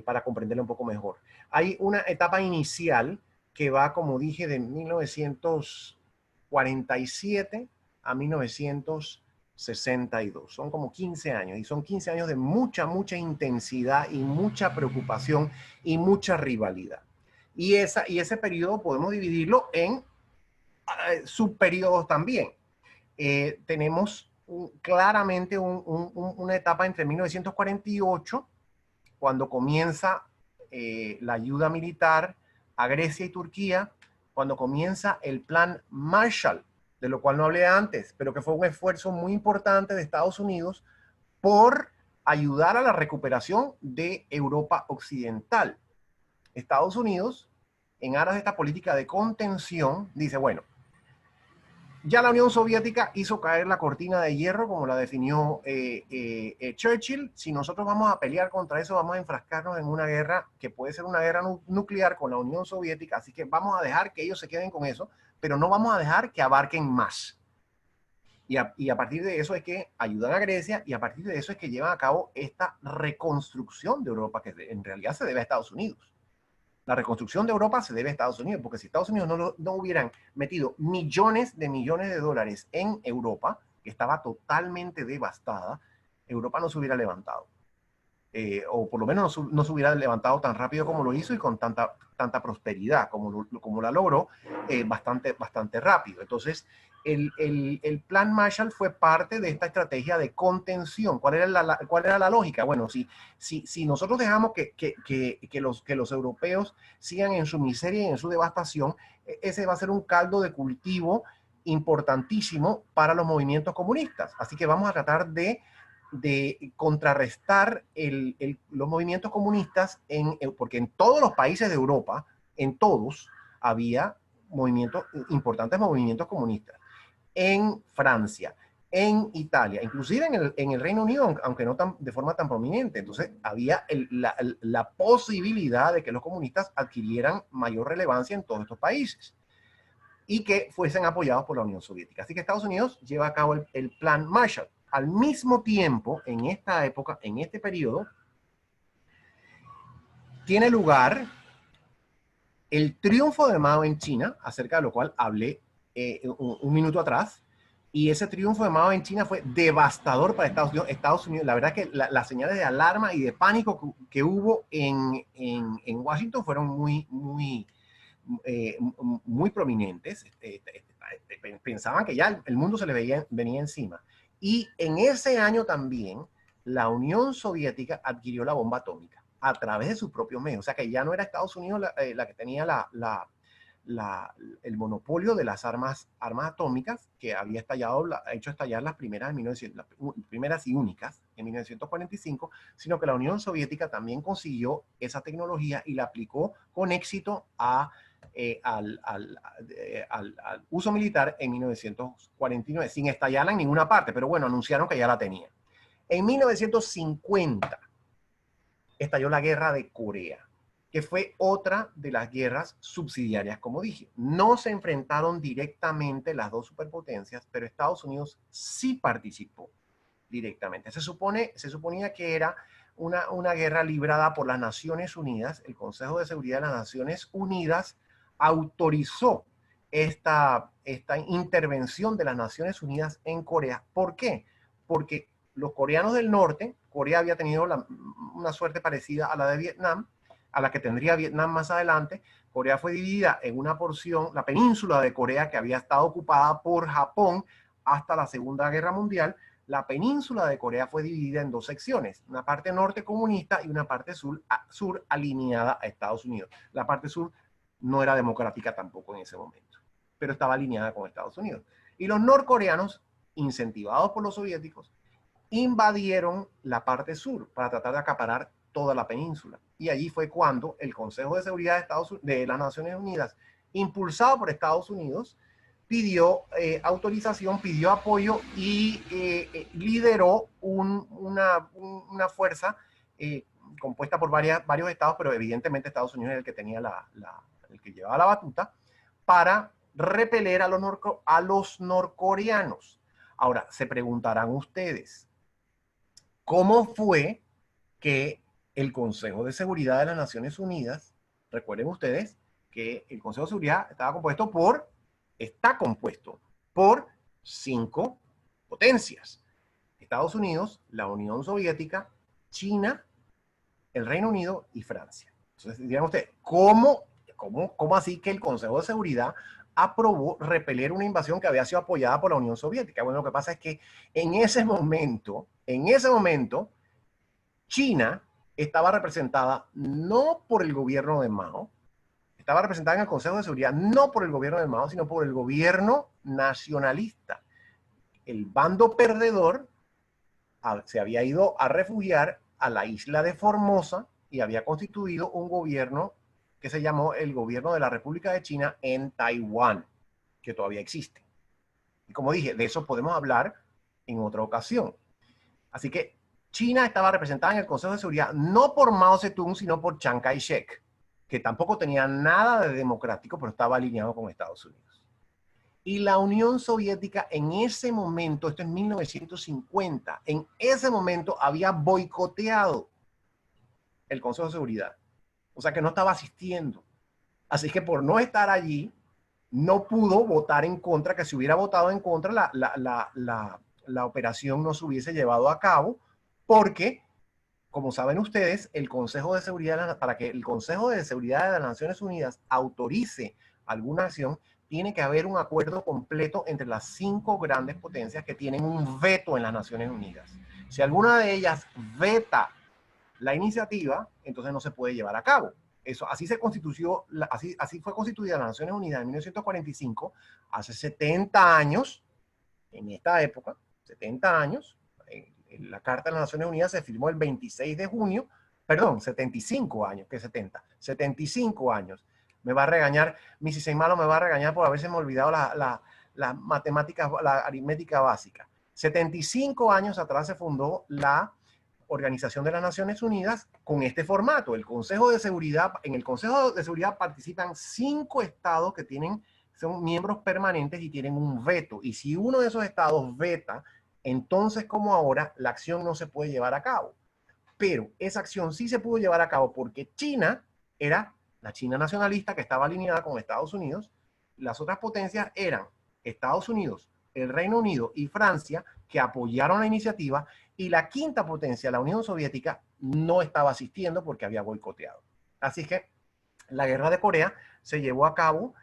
para comprenderla un poco mejor. Hay una etapa inicial que va, como dije, de 1947 a 1962. Son como 15 años, y son 15 años de mucha intensidad y mucha preocupación y mucha rivalidad. Y ese periodo podemos dividirlo en subperiodos también. Tenemos claramente una etapa entre 1948, cuando comienza la ayuda militar a Grecia y Turquía, cuando comienza el plan Marshall, de lo cual no hablé antes, pero que fue un esfuerzo muy importante de Estados Unidos por ayudar a la recuperación de Europa Occidental. Estados Unidos, en aras de esta política de contención, dice, bueno, ya la Unión Soviética hizo caer la cortina de hierro, como la definió Churchill. Si nosotros vamos a pelear contra eso, vamos a enfrascarnos en una guerra que puede ser una guerra nuclear con la Unión Soviética, así que vamos a dejar que ellos se queden con eso. pero no vamos a dejar que abarquen más. Y a partir de eso es que ayudan a Grecia, y a partir de eso es que llevan a cabo esta reconstrucción de Europa, que en realidad se debe a Estados Unidos. La reconstrucción de Europa se debe a Estados Unidos, porque si Estados Unidos no hubieran metido millones de dólares en Europa, que estaba totalmente devastada, Europa no se hubiera levantado. O por lo menos no se hubiera levantado tan rápido como lo hizo y con tanta prosperidad como la logró, bastante rápido. Entonces, el plan Marshall fue parte de esta estrategia de contención. ¿Cuál era la lógica? Bueno, si nosotros dejamos que los europeos sigan en su miseria y en su devastación, ese va a ser un caldo de cultivo importantísimo para los movimientos comunistas. Así que vamos a tratar de contrarrestar los movimientos comunistas, porque en todos los países de Europa, en todos, había importantes movimientos comunistas. En Francia, en Italia, inclusive en el Reino Unido, aunque no de forma tan prominente. Entonces había la posibilidad de que los comunistas adquirieran mayor relevancia en todos estos países y que fuesen apoyados por la Unión Soviética. Así que Estados Unidos lleva a cabo el plan Marshall. Al mismo tiempo, en esta época, en este periodo, tiene lugar el triunfo de Mao en China, acerca de lo cual hablé un minuto atrás, y ese triunfo de Mao en China fue devastador para Estados Unidos. La verdad que las señales de alarma y de pánico que hubo en Washington fueron muy prominentes. Pensaban que ya el mundo se le venía encima. Y en ese año también la Unión Soviética adquirió la bomba atómica a través de sus propios medios. O sea que ya no era Estados Unidos la que tenía el monopolio de las armas atómicas, que había hecho estallar las primeras y únicas en 1945, sino que la Unión Soviética también consiguió esa tecnología y la aplicó con éxito al uso militar en 1949, sin estallarla en ninguna parte, pero bueno, anunciaron que ya la tenían. En 1950 estalló la guerra de Corea, que fue otra de las guerras subsidiarias, como dije. No se enfrentaron directamente las dos superpotencias, pero Estados Unidos sí participó directamente. Se suponía que era una guerra librada por las Naciones Unidas. El Consejo de Seguridad de las Naciones Unidas autorizó esta intervención de las Naciones Unidas en Corea. ¿Por qué? Porque los coreanos del norte, Corea había tenido una suerte parecida a la de Vietnam, a la que tendría Vietnam más adelante. Corea fue dividida en una porción, la península de Corea, que había estado ocupada por Japón hasta la Segunda Guerra Mundial. La península de Corea fue dividida en dos secciones, una parte norte comunista y una parte sur alineada a Estados Unidos. La parte sur no era democrática tampoco en ese momento, pero estaba alineada con Estados Unidos. Y los norcoreanos, incentivados por los soviéticos, invadieron la parte sur para tratar de acaparar toda la península. Y allí fue cuando el Consejo de Seguridad de las Naciones Unidas, impulsado por Estados Unidos, pidió autorización, pidió apoyo y lideró una fuerza compuesta por varios estados, pero evidentemente Estados Unidos es el que tenía el que llevaba la batuta, para repeler a los norcoreanos. Ahora, se preguntarán ustedes, ¿cómo fue que el Consejo de Seguridad de las Naciones Unidas, recuerden ustedes que el Consejo de Seguridad está compuesto por 5 potencias: Estados Unidos, la Unión Soviética, China, el Reino Unido y Francia? Entonces dirán ustedes, ¿cómo así que el Consejo de Seguridad aprobó repeler una invasión que había sido apoyada por la Unión Soviética? Bueno, lo que pasa es que en ese momento, China estaba representada no por el gobierno de Mao, estaba representada en el Consejo de Seguridad no por el gobierno de Mao, sino por el gobierno nacionalista. El bando perdedor se había ido a refugiar a la isla de Formosa y había constituido un gobierno que se llamó el Gobierno de la República de China en Taiwán, que todavía existe. Y como dije, de eso podemos hablar en otra ocasión. Así que China estaba representada en el Consejo de Seguridad no por Mao Zedong, sino por Chiang Kai-shek, que tampoco tenía nada de democrático, pero estaba alineado con Estados Unidos. Y la Unión Soviética en ese momento, esto es 1950, en ese momento había boicoteado el Consejo de Seguridad. O sea que no estaba asistiendo. Así que por no estar allí, no pudo votar en contra, que si hubiera votado en contra, la operación no se hubiese llevado a cabo, porque, como saben ustedes, el Consejo de Seguridad, para que el Consejo de Seguridad de las Naciones Unidas autorice alguna acción, tiene que haber un acuerdo completo entre las 5 grandes potencias que tienen un veto en las Naciones Unidas. Si alguna de ellas veta la iniciativa, entonces no se puede llevar a cabo. Eso, así se constituyó, así fue constituida las Naciones Unidas en 1945, hace 70 años, en esta época, 70 años, en la Carta de las Naciones Unidas se firmó el 26 de junio, perdón, 75 años, que 70, 75 años. Me va a regañar, Mrs. Seymalo me va a regañar por haberse me olvidado la matemática, la aritmética básica. 75 años atrás se fundó la Organización de las Naciones Unidas con este formato, el Consejo de Seguridad. En el Consejo de Seguridad participan 5 estados que son miembros permanentes y tienen un veto. Y si uno de esos estados veta, entonces como ahora, la acción no se puede llevar a cabo. Pero esa acción sí se pudo llevar a cabo porque China era la China nacionalista que estaba alineada con Estados Unidos. Las otras potencias eran Estados Unidos, el Reino Unido y Francia, que apoyaron la iniciativa, y la quinta potencia, la Unión Soviética, no estaba asistiendo porque había boicoteado. Así que la guerra de Corea se llevó a cabo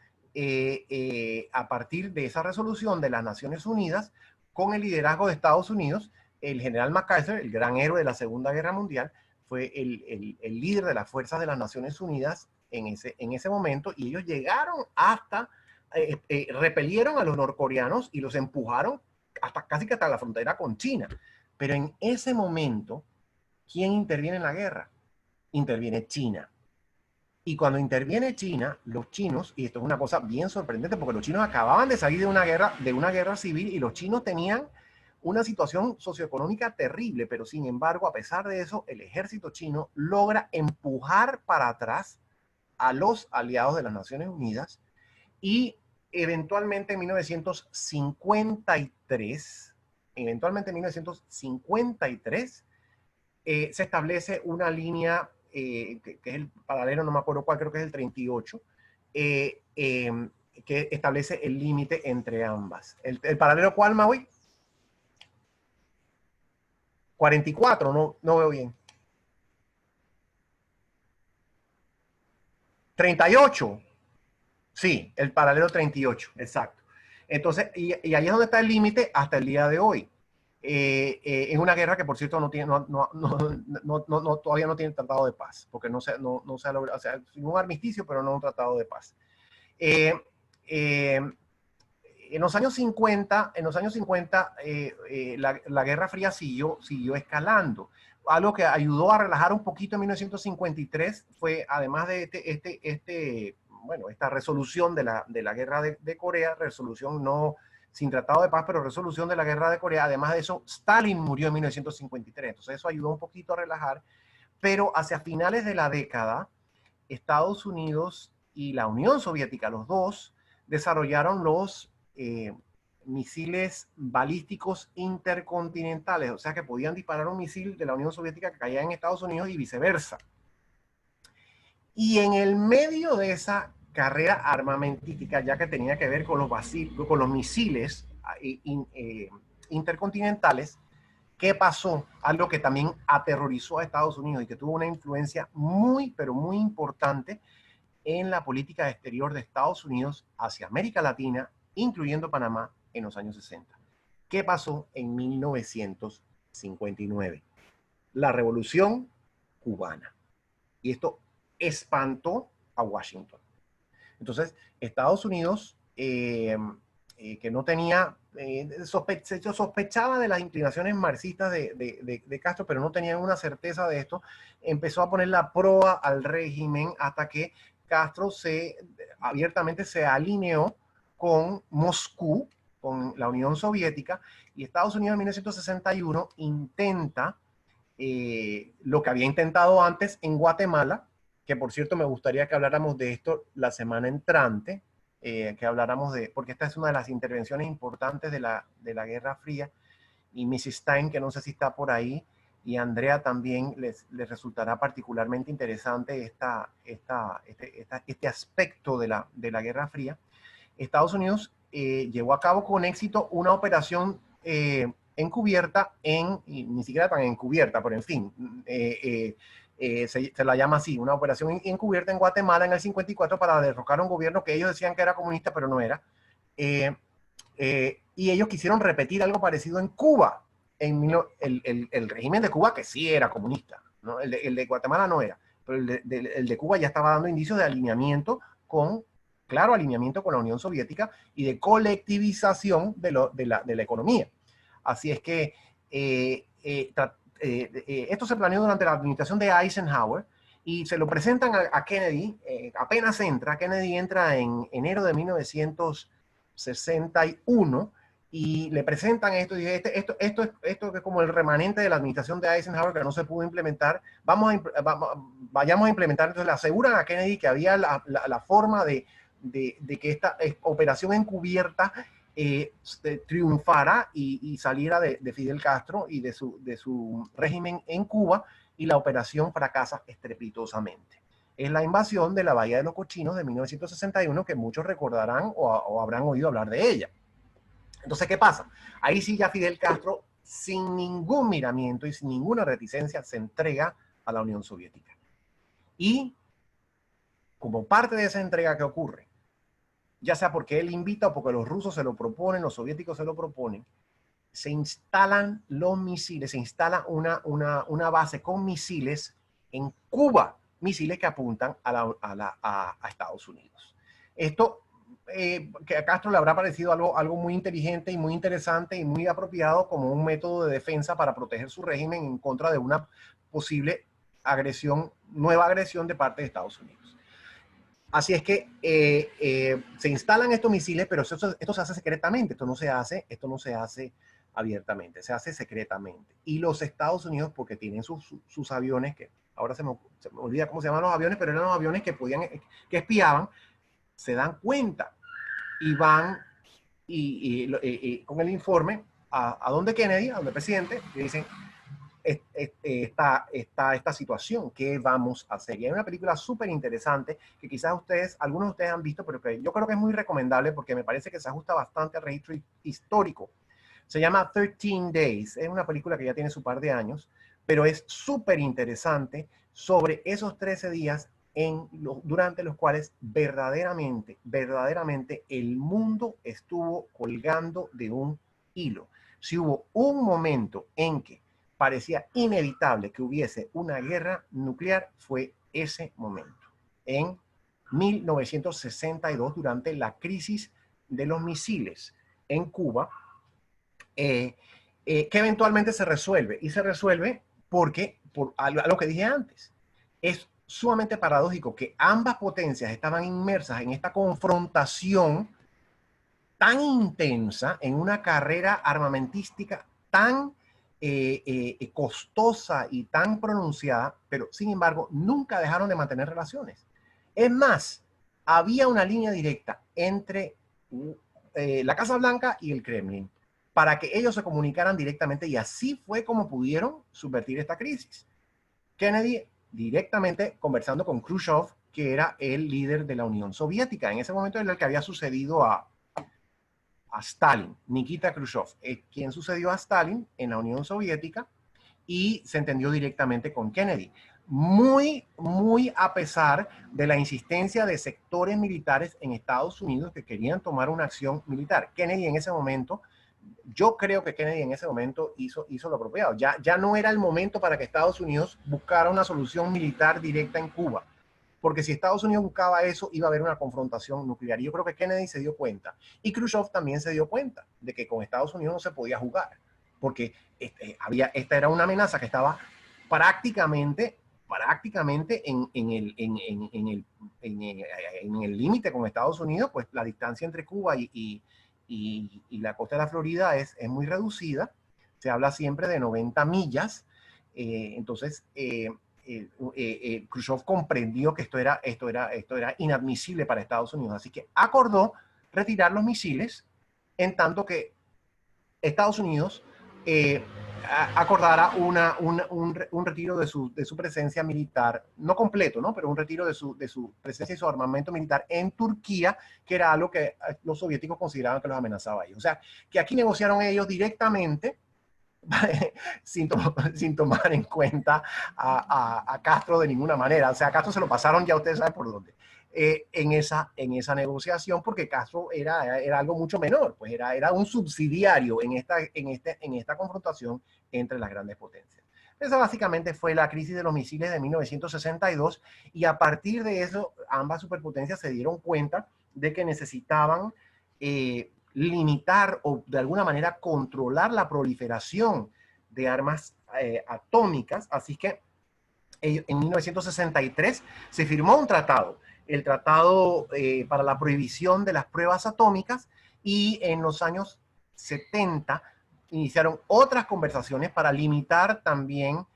a partir de esa resolución de las Naciones Unidas con el liderazgo de Estados Unidos. El general MacArthur, el gran héroe de la Segunda Guerra Mundial, fue el líder de las fuerzas de las Naciones Unidas en ese momento, y ellos llegaron hasta, repelieron a los norcoreanos y los empujaron casi que hasta la frontera con China. Pero en ese momento, ¿quién interviene en la guerra? Interviene China. Y cuando interviene China, los chinos, y esto es una cosa bien sorprendente, porque los chinos acababan de salir de una guerra civil, y los chinos tenían una situación socioeconómica terrible, pero sin embargo, a pesar de eso, el ejército chino logra empujar para atrás a los aliados de las Naciones Unidas, y eventualmente en 1953, se establece una línea que es el paralelo, no me acuerdo cuál, creo que es el 38, que establece el límite entre ambas. ¿El paralelo cuál, Maui? 44, no veo bien. 38. Sí, el paralelo 38, exacto. Entonces, y ahí es donde está el límite hasta el día de hoy. En una guerra que, por cierto, todavía no tiene tratado de paz, porque no se ha logrado, o sea, un armisticio, pero no un tratado de paz. En los años 50, la Guerra Fría siguió escalando. Algo que ayudó a relajar un poquito en 1953 fue, además de esta resolución de la Guerra de Corea, resolución no sin tratado de paz, pero resolución de la Guerra de Corea. Además de eso, Stalin murió en 1953, entonces eso ayudó un poquito a relajar, pero hacia finales de la década, Estados Unidos y la Unión Soviética, los dos, desarrollaron los misiles balísticos intercontinentales, o sea que podían disparar un misil de la Unión Soviética que caía en Estados Unidos y viceversa. Y en el medio de esa carrera armamentística, ya que tenía que ver con los misiles intercontinentales, ¿qué pasó? Algo que también aterrorizó a Estados Unidos y que tuvo una influencia muy, pero muy importante en la política exterior de Estados Unidos hacia América Latina, incluyendo Panamá, en los años 60. ¿Qué pasó en 1959? La Revolución Cubana. Y esto espantó a Washington. Entonces, Estados Unidos, que no tenía, sospechaba de las inclinaciones marxistas de Castro, pero no tenía una certeza de esto, empezó a poner la proa al régimen hasta que Castro abiertamente se alineó con Moscú, con la Unión Soviética, y Estados Unidos en 1961 intenta lo que había intentado antes en Guatemala, que por cierto me gustaría que habláramos de esto la semana entrante, que habláramos de, porque esta es una de las intervenciones importantes de la Guerra Fría, y Mrs. Stein, que no sé si está por ahí, y Andrea también les resultará particularmente interesante este aspecto de la Guerra Fría. Estados Unidos llevó a cabo con éxito una operación encubierta, ni siquiera tan encubierta, pero en fin, se la llama así, una operación encubierta en Guatemala en el 54 para derrocar a un gobierno que ellos decían que era comunista, pero no era. Y ellos quisieron repetir algo parecido en Cuba, el régimen de Cuba, que sí era comunista, ¿no? El de Guatemala no era, pero el de Cuba ya estaba dando indicios de alineamiento claro, alineamiento con la Unión Soviética y de colectivización de la economía. Así es que esto se planeó durante la administración de Eisenhower y se lo presentan a Kennedy, apenas entra. Kennedy entra en enero de 1961 y le presentan esto, y esto es como el remanente de la administración de Eisenhower que no se pudo implementar, vayamos a implementar. Entonces le aseguran a Kennedy que había la forma de que esta operación encubierta triunfara y saliera de Fidel Castro y de su régimen en Cuba, y la operación fracasa estrepitosamente. Es la invasión de la Bahía de los Cochinos de 1961, que muchos recordarán o habrán oído hablar de ella. Entonces, ¿qué pasa? Ahí sí ya Fidel Castro, sin ningún miramiento y sin ninguna reticencia, se entrega a la Unión Soviética. Y como parte de esa entrega que ocurre, ya sea porque él invita o porque los rusos se lo proponen, los soviéticos se lo proponen, se instalan los misiles, se instala una base con misiles en Cuba, misiles que apuntan a Estados Unidos. Esto que a Castro le habrá parecido algo muy inteligente y muy interesante y muy apropiado como un método de defensa para proteger su régimen en contra de una posible nueva agresión de parte de Estados Unidos. Así es que se instalan estos misiles, pero esto se hace secretamente, esto no se hace abiertamente, se hace secretamente. Y los Estados Unidos, porque tienen sus aviones, que ahora se me olvida cómo se llaman los aviones, pero eran los aviones que espiaban, se dan cuenta y van con el informe a donde Kennedy, a donde el presidente, y dicen, está esta situación, ¿qué vamos a hacer? Y hay una película súper interesante que quizás algunos de ustedes han visto, pero que yo creo que es muy recomendable porque me parece que se ajusta bastante al registro histórico. Se llama 13 Days, es una película que ya tiene su par de años, pero es súper interesante sobre esos 13 días durante los cuales verdaderamente el mundo estuvo colgando de un hilo. Si hubo un momento en que parecía inevitable que hubiese una guerra nuclear, fue ese momento, en 1962, durante la crisis de los misiles en Cuba, que eventualmente se resuelve, y se resuelve porque, por lo que dije antes, es sumamente paradójico que ambas potencias estaban inmersas en esta confrontación tan intensa, en una carrera armamentística tan costosa y tan pronunciada, pero sin embargo nunca dejaron de mantener relaciones. Es más, había una línea directa entre la Casa Blanca y el Kremlin para que ellos se comunicaran directamente, y así fue como pudieron subvertir esta crisis. Kennedy directamente conversando con Khrushchev, que era el líder de la Unión Soviética. En ese momento era el que había sucedido a Stalin, Nikita Khrushchev, quien sucedió a Stalin en la Unión Soviética, y se entendió directamente con Kennedy. Muy a pesar de la insistencia de sectores militares en Estados Unidos que querían tomar una acción militar. Yo creo que Kennedy en ese momento hizo lo apropiado. Ya no era el momento para que Estados Unidos buscara una solución militar directa en Cuba, porque si Estados Unidos buscaba eso, iba a haber una confrontación nuclear. Y yo creo que Kennedy se dio cuenta, y Khrushchev también se dio cuenta de que con Estados Unidos no se podía jugar, porque esta era una amenaza que estaba prácticamente en el límite con Estados Unidos. Pues la distancia entre Cuba y la costa de la Florida es muy reducida, se habla siempre de 90 millas, entonces Khrushchev comprendió que esto era inadmisible para Estados Unidos, así que acordó retirar los misiles, en tanto que Estados Unidos acordara un retiro de su presencia militar, no completo, ¿no? Pero un retiro de su presencia y su armamento militar en Turquía, que era algo que los soviéticos consideraban que los amenazaba a ellos. O sea, que aquí negociaron ellos directamente, sin tomar en cuenta a Castro de ninguna manera. O sea, a Castro se lo pasaron, ya ustedes saben por dónde, en esa negociación, porque Castro era algo mucho menor, pues era un subsidiario en esta confrontación entre las grandes potencias. Esa básicamente fue la crisis de los misiles de 1962, y a partir de eso ambas superpotencias se dieron cuenta de que necesitaban limitar o de alguna manera controlar la proliferación de armas atómicas. Así que en 1963 se firmó un tratado, el Tratado para la Prohibición de las Pruebas Atómicas, y en los años 70 iniciaron otras conversaciones para limitar también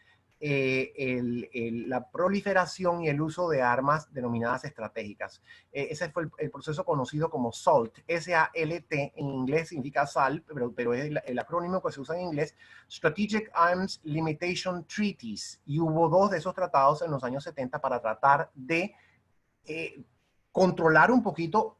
la proliferación y el uso de armas denominadas estratégicas. Ese fue el proceso conocido como SALT, S-A-L-T, en inglés significa sal, pero es el acrónimo que se usa en inglés, Strategic Arms Limitation Treaties, y hubo 2 de esos tratados en los años 70 para tratar de controlar un poquito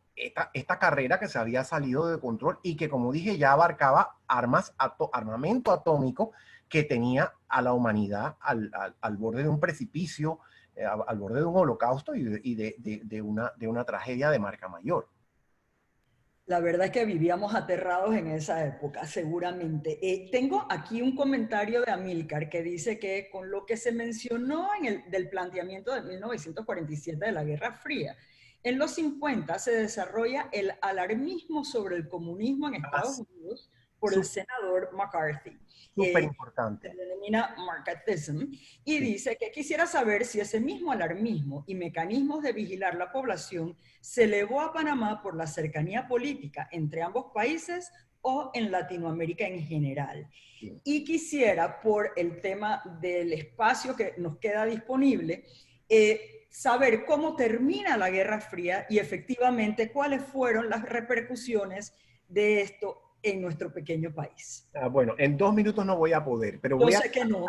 esta carrera que se había salido de control y que, como dije, ya abarcaba armamento atómico que tenía a la humanidad al borde de un precipicio, al borde de un holocausto y de una tragedia de marca mayor. La verdad es que vivíamos aterrados en esa época, seguramente. Tengo aquí un comentario de Amílcar que dice que con lo que se mencionó del planteamiento de 1947 de la Guerra Fría, en los 50 se desarrolla el alarmismo sobre el comunismo en Estados Unidos por el senador McCarthy. Súper importante. Se denomina McCarthyism, y dice que quisiera saber si ese mismo alarmismo y mecanismos de vigilar la población se elevó a Panamá por la cercanía política entre ambos países o en Latinoamérica en general. Sí. Y quisiera, por el tema del espacio que nos queda disponible, saber cómo termina la Guerra Fría y efectivamente cuáles fueron las repercusiones de esto en nuestro pequeño país. Bueno, en 2 minutos no voy a poder, pero yo sé que no,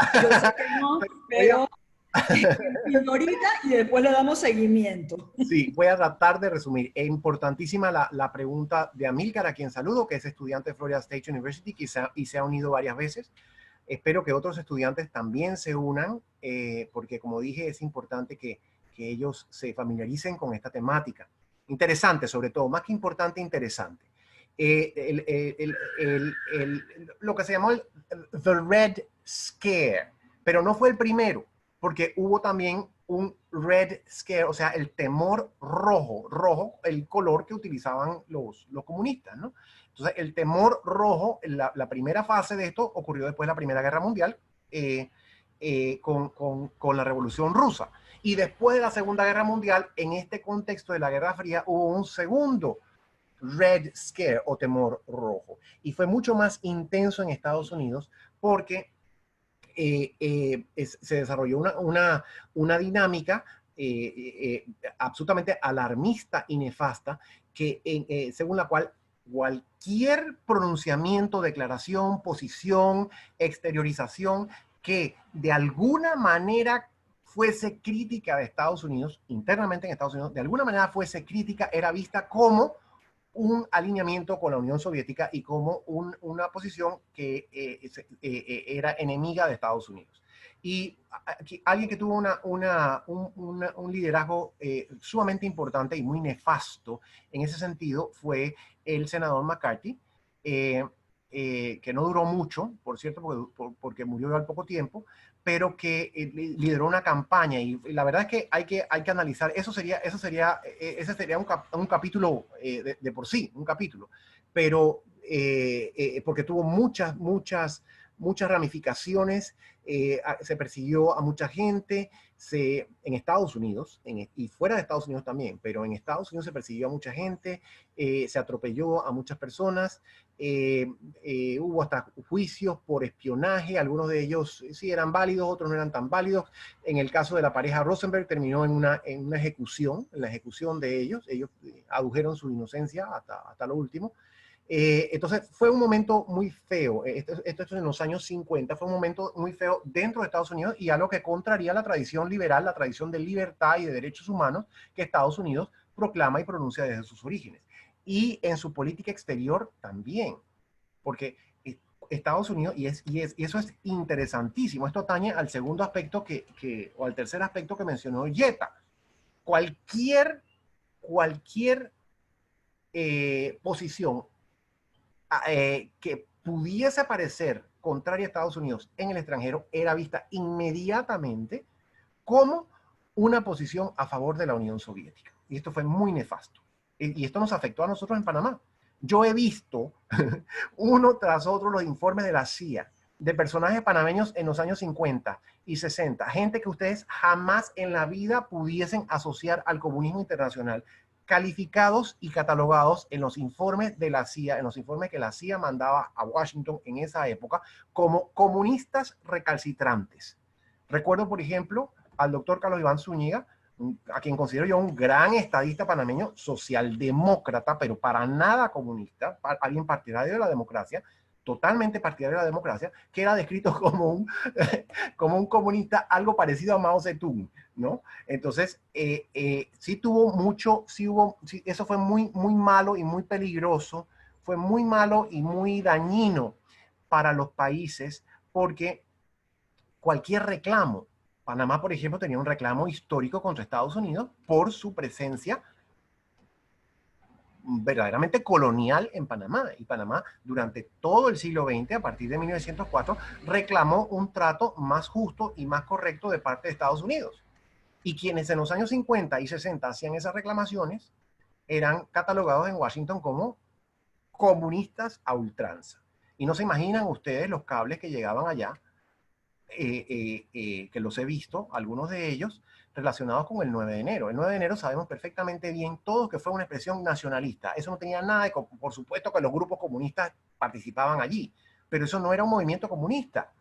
pero ahorita y después le damos seguimiento. Sí, voy a tratar de resumir. Es importantísima la pregunta de Amílcar, a quien saludo, que es estudiante de Florida State University y se ha unido varias veces. Espero que otros estudiantes también se unan, porque, como dije, es importante que ellos se familiaricen con esta temática. Interesante, sobre todo, más que importante, interesante. Lo que se llamó The Red Scare, pero no fue el primero, porque hubo también un Red Scare, o sea, el temor rojo, el color que utilizaban los comunistas, ¿no? Entonces, el temor rojo, la primera fase de esto ocurrió después de la Primera Guerra Mundial, con la Revolución Rusa. Y después de la Segunda Guerra Mundial, en este contexto de la Guerra Fría, hubo un segundo Red Scare o temor rojo. Y fue mucho más intenso en Estados Unidos porque se desarrolló una dinámica absolutamente alarmista y nefasta, según la cual cualquier pronunciamiento, declaración, posición, exteriorización que de alguna manera fuese crítica de Estados Unidos, internamente en Estados Unidos, de alguna manera fuese crítica, era vista como un alineamiento con la Unión Soviética y como una posición que era enemiga de Estados Unidos. Y aquí, alguien que tuvo un liderazgo sumamente importante y muy nefasto en ese sentido fue el senador McCarthy, que no duró mucho, por cierto, porque murió al poco tiempo, pero que lideró una campaña, y la verdad es que hay que analizar, ese sería un capítulo de por sí, un capítulo, pero porque tuvo muchas ramificaciones, se persiguió a mucha gente, en Estados Unidos, y fuera de Estados Unidos también, pero en Estados Unidos se persiguió a mucha gente, se atropelló a muchas personas, Hubo hasta juicios por espionaje, algunos de ellos sí eran válidos, otros no eran tan válidos. En el caso de la pareja Rosenberg terminó en una ejecución, en la ejecución de ellos. Ellos adujeron su inocencia hasta lo último. Entonces fue un momento muy feo, esto es en los años 50, fue un momento muy feo dentro de Estados Unidos y algo que contraría la tradición liberal, la tradición de libertad y de derechos humanos que Estados Unidos proclama y pronuncia desde sus orígenes. Y en su política exterior también, porque Estados Unidos, y eso es interesantísimo, esto atañe al segundo aspecto o al tercer aspecto que mencionó Jetta. Cualquier posición que pudiese parecer contraria a Estados Unidos en el extranjero era vista inmediatamente como una posición a favor de la Unión Soviética. Y esto fue muy nefasto. Y esto nos afectó a nosotros en Panamá. Yo he visto uno tras otro los informes de la CIA de personajes panameños en los años 50 y 60, gente que ustedes jamás en la vida pudiesen asociar al comunismo internacional, calificados y catalogados en los informes de la CIA, en los informes que la CIA mandaba a Washington en esa época, como comunistas recalcitrantes. Recuerdo, por ejemplo, al doctor Carlos Iván Zúñiga, a quien considero yo un gran estadista panameño, socialdemócrata, pero para nada comunista, alguien partidario de la democracia, totalmente partidario de la democracia, que era descrito como un comunista, algo parecido a Mao Zedong, ¿no? Entonces, sí tuvo mucho, sí, eso fue muy, muy malo y muy peligroso, fue muy malo y muy dañino para los países, porque cualquier reclamo, Panamá, por ejemplo, tenía un reclamo histórico contra Estados Unidos por su presencia verdaderamente colonial en Panamá. Y Panamá, durante todo el siglo XX, a partir de 1904, reclamó un trato más justo y más correcto de parte de Estados Unidos. Y quienes en los años 50 y 60 hacían esas reclamaciones eran catalogados en Washington como comunistas a ultranza. Y no se imaginan ustedes los cables que llegaban allá, que los he visto, algunos de ellos, relacionados con el 9 de enero. El 9 de enero sabemos perfectamente bien todos que fue una expresión nacionalista. Eso no tenía nada de... Por supuesto que los grupos comunistas participaban allí, pero eso no era un movimiento comunista.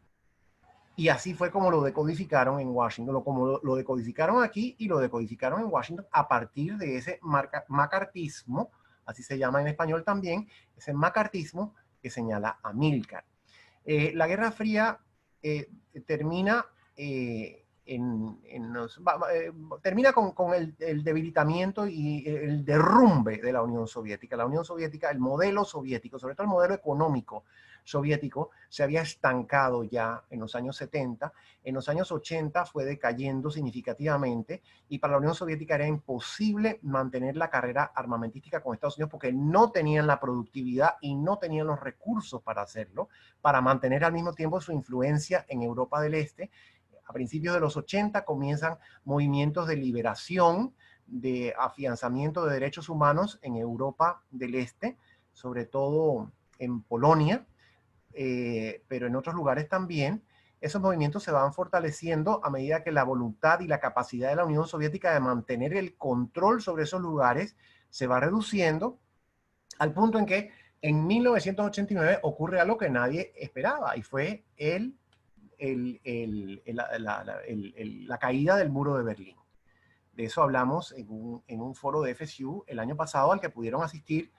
Y así fue como lo decodificaron en Washington, como lo decodificaron aquí y lo decodificaron en Washington a partir de ese macartismo, así se llama en español también, ese macartismo que señala Amílcar. La Guerra Fría termina termina con el debilitamiento y el derrumbe de la Unión Soviética. La Unión Soviética, el modelo soviético, sobre todo el modelo económico soviético, se había estancado ya en los años 70. En los años 80 fue decayendo significativamente y para la Unión Soviética era imposible mantener la carrera armamentística con Estados Unidos porque no tenían la productividad y no tenían los recursos para hacerlo, para mantener al mismo tiempo su influencia en Europa del Este. A principios de los 80 comienzan movimientos de liberación, de afianzamiento de derechos humanos en Europa del Este, sobre todo en Polonia, pero en otros lugares también. Esos movimientos se van fortaleciendo a medida que la voluntad y la capacidad de la Unión Soviética de mantener el control sobre esos lugares se va reduciendo, al punto en que en 1989 ocurre algo que nadie esperaba, y fue la caída del muro de Berlín. De eso hablamos en un foro de FSU el año pasado al que pudieron asistir.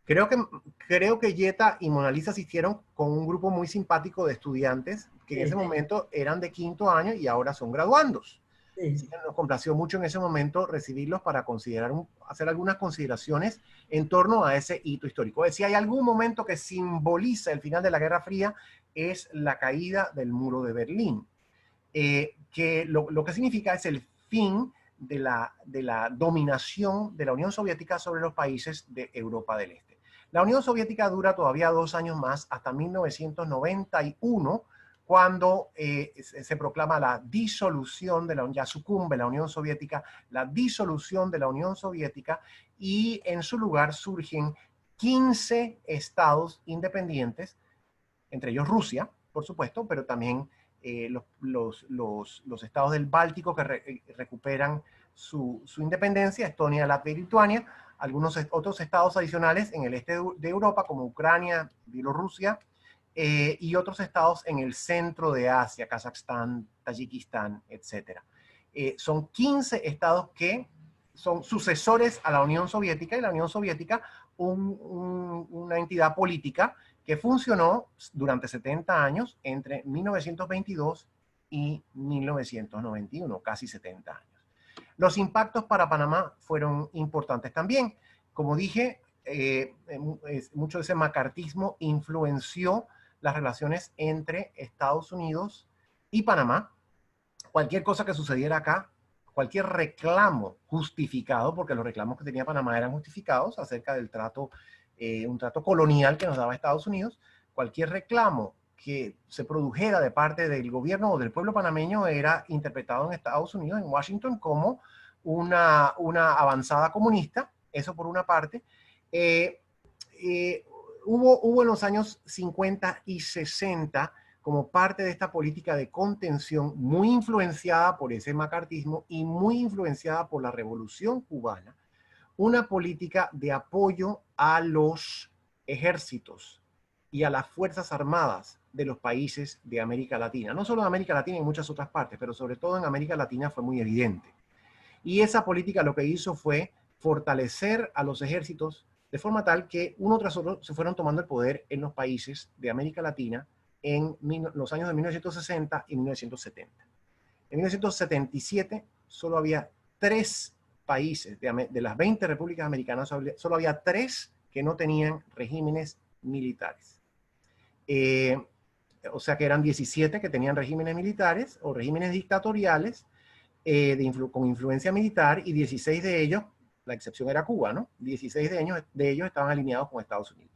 Creo que Jetta y Mona Lisa asistieron con un grupo muy simpático de estudiantes que en ese momento eran de quinto año y ahora son graduandos. Sí. Nos complació mucho en ese momento recibirlos para hacer algunas consideraciones en torno a ese hito histórico. Si hay algún momento que simboliza el final de la Guerra Fría, es la caída del muro de Berlín, que lo que significa es el fin de la dominación de la Unión Soviética sobre los países de Europa del Este. La Unión Soviética dura todavía 2 años más, hasta 1991, cuando se proclama la disolución ya sucumbe la Unión Soviética, la disolución de la Unión Soviética, y en su lugar surgen 15 estados independientes, entre ellos Rusia, por supuesto, pero también los estados del Báltico que recuperan su independencia, Estonia, Latvia y Lituania, algunos otros estados adicionales en el este de Europa, como Ucrania, Bielorrusia, y otros estados en el centro de Asia, Kazajstán, Tayikistán, etc. Son 15 estados que son sucesores a la Unión Soviética, y la Unión Soviética, una entidad política que funcionó durante 70 años, entre 1922 y 1991, casi 70 años. Los impactos para Panamá fueron importantes también. Como dije, mucho de ese macartismo influenció las relaciones entre Estados Unidos y Panamá. Cualquier cosa que sucediera acá, cualquier reclamo justificado, porque los reclamos que tenía Panamá eran justificados acerca del trato, un trato colonial que nos daba Estados Unidos, cualquier reclamo que se produjera de parte del gobierno o del pueblo panameño era interpretado en Estados Unidos, en Washington, como una avanzada comunista. Eso por una parte. Hubo en los años 50 y 60, como parte de esta política de contención, muy influenciada por ese macartismo y muy influenciada por la Revolución Cubana, una política de apoyo a los ejércitos y a las fuerzas armadas de los países de América Latina. No solo de América Latina, en muchas otras partes, pero sobre todo en América Latina fue muy evidente. Y esa política lo que hizo fue fortalecer a los ejércitos de forma tal que uno tras otro se fueron tomando el poder en los países de América Latina en los años de 1960 y 1970. En 1977 solo había 3 países, de las 20 repúblicas americanas, solo había 3 que no tenían regímenes militares. O sea que eran 17 que tenían regímenes militares o regímenes dictatoriales con influencia militar, y 16 de ellos, la excepción era Cuba, ¿no? 16 de ellos estaban alineados con Estados Unidos.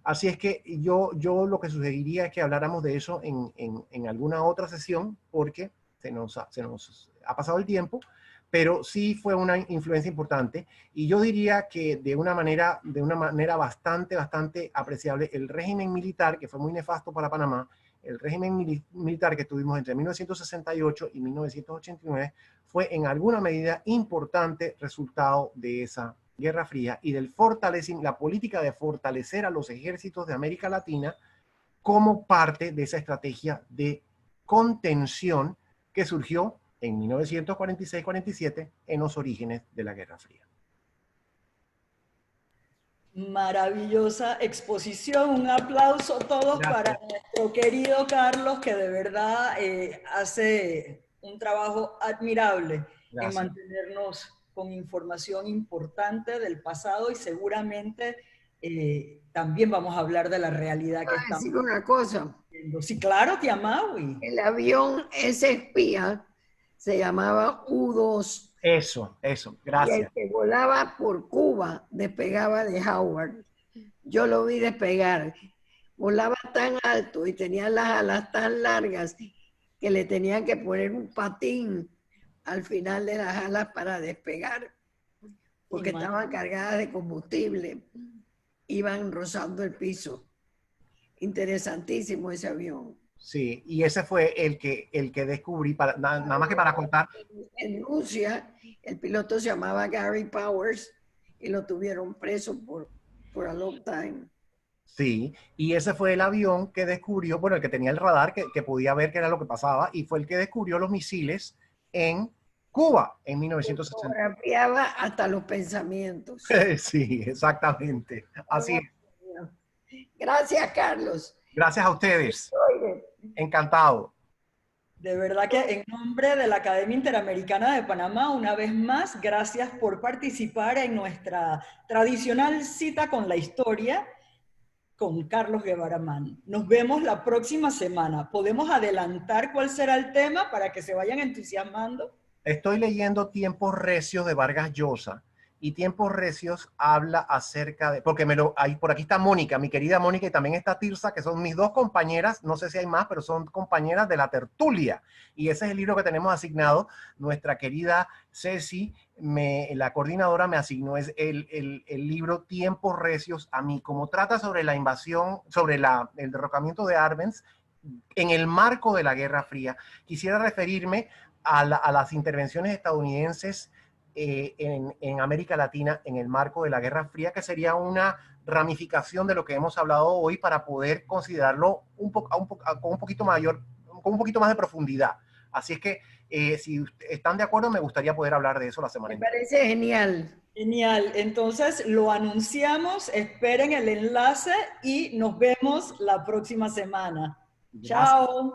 Así es que yo lo que sugeriría es que habláramos de eso en alguna otra sesión, porque se nos ha pasado el tiempo, pero sí fue una influencia importante. Y yo diría que de una manera bastante apreciable, el régimen militar, que fue muy nefasto para Panamá, el régimen militar que tuvimos entre 1968 y 1989, fue en alguna medida importante resultado de esa Guerra Fría y del la política de fortalecer a los ejércitos de América Latina como parte de esa estrategia de contención que surgió en 1946-47 en los orígenes de la Guerra Fría. Maravillosa exposición, un aplauso a todos. Gracias. Para nuestro querido Carlos, que de verdad hace un trabajo admirable. Gracias. En mantenernos con información importante del pasado, y seguramente también vamos a hablar de la realidad que estamos viendo. Una cosa. Sí, claro, tía Maui. El avión ese espía se llamaba U-2. Eso, gracias. Y el que volaba por Cuba despegaba de Howard. Yo lo vi despegar. Volaba tan alto y tenía las alas tan largas que le tenían que poner un patín al final de las alas para despegar, porque estaban cargadas de combustible. Iban rozando el piso. Interesantísimo ese avión. Sí, y ese fue el que descubrí, nada más que para contar. En Rusia, el piloto se llamaba Gary Powers y lo tuvieron preso por a long time. Sí, y ese fue el avión que descubrió, bueno, el que tenía el radar, que podía ver qué era lo que pasaba, y fue el que descubrió los misiles en Cuba en 1960. Fotografiaba hasta los pensamientos. Sí, exactamente. Así es. Gracias, Carlos. Gracias a ustedes. Encantado. De verdad que en nombre de la Academia Interamericana de Panamá, una vez más, gracias por participar en nuestra tradicional cita con la historia con Carlos Guevara Mann. Nos vemos la próxima semana. ¿Podemos adelantar cuál será el tema para que se vayan entusiasmando? Estoy leyendo Tiempos Recios de Vargas Llosa, y Tiempos Recios habla acerca de, porque por aquí está Mónica, mi querida Mónica, y también está Tirsa, que son mis 2 compañeras, no sé si hay más, pero son compañeras de la tertulia, y ese es el libro que tenemos asignado. Nuestra querida Ceci, la coordinadora, me asignó el libro Tiempos Recios a mí, como trata sobre la invasión, sobre el derrocamiento de Arbenz en el marco de la Guerra Fría. Quisiera referirme a las intervenciones estadounidenses en América Latina en el marco de la Guerra Fría, que sería una ramificación de lo que hemos hablado hoy para poder considerarlo con un poquito mayor, con un poquito más de profundidad. Así es que si están de acuerdo, me gustaría poder hablar de eso la semana Me entrante. parece genial. Genial, entonces lo anunciamos, esperen el enlace y nos vemos la próxima semana. Gracias. Chao.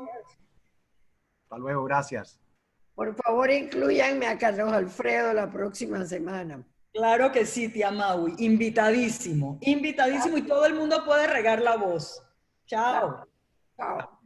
Hasta luego, gracias. Por favor, incluyanme a Carlos Alfredo la próxima semana. Claro que sí, tía Maui, invitadísimo, invitadísimo y todo el mundo puede regar la voz. Chao. Chao.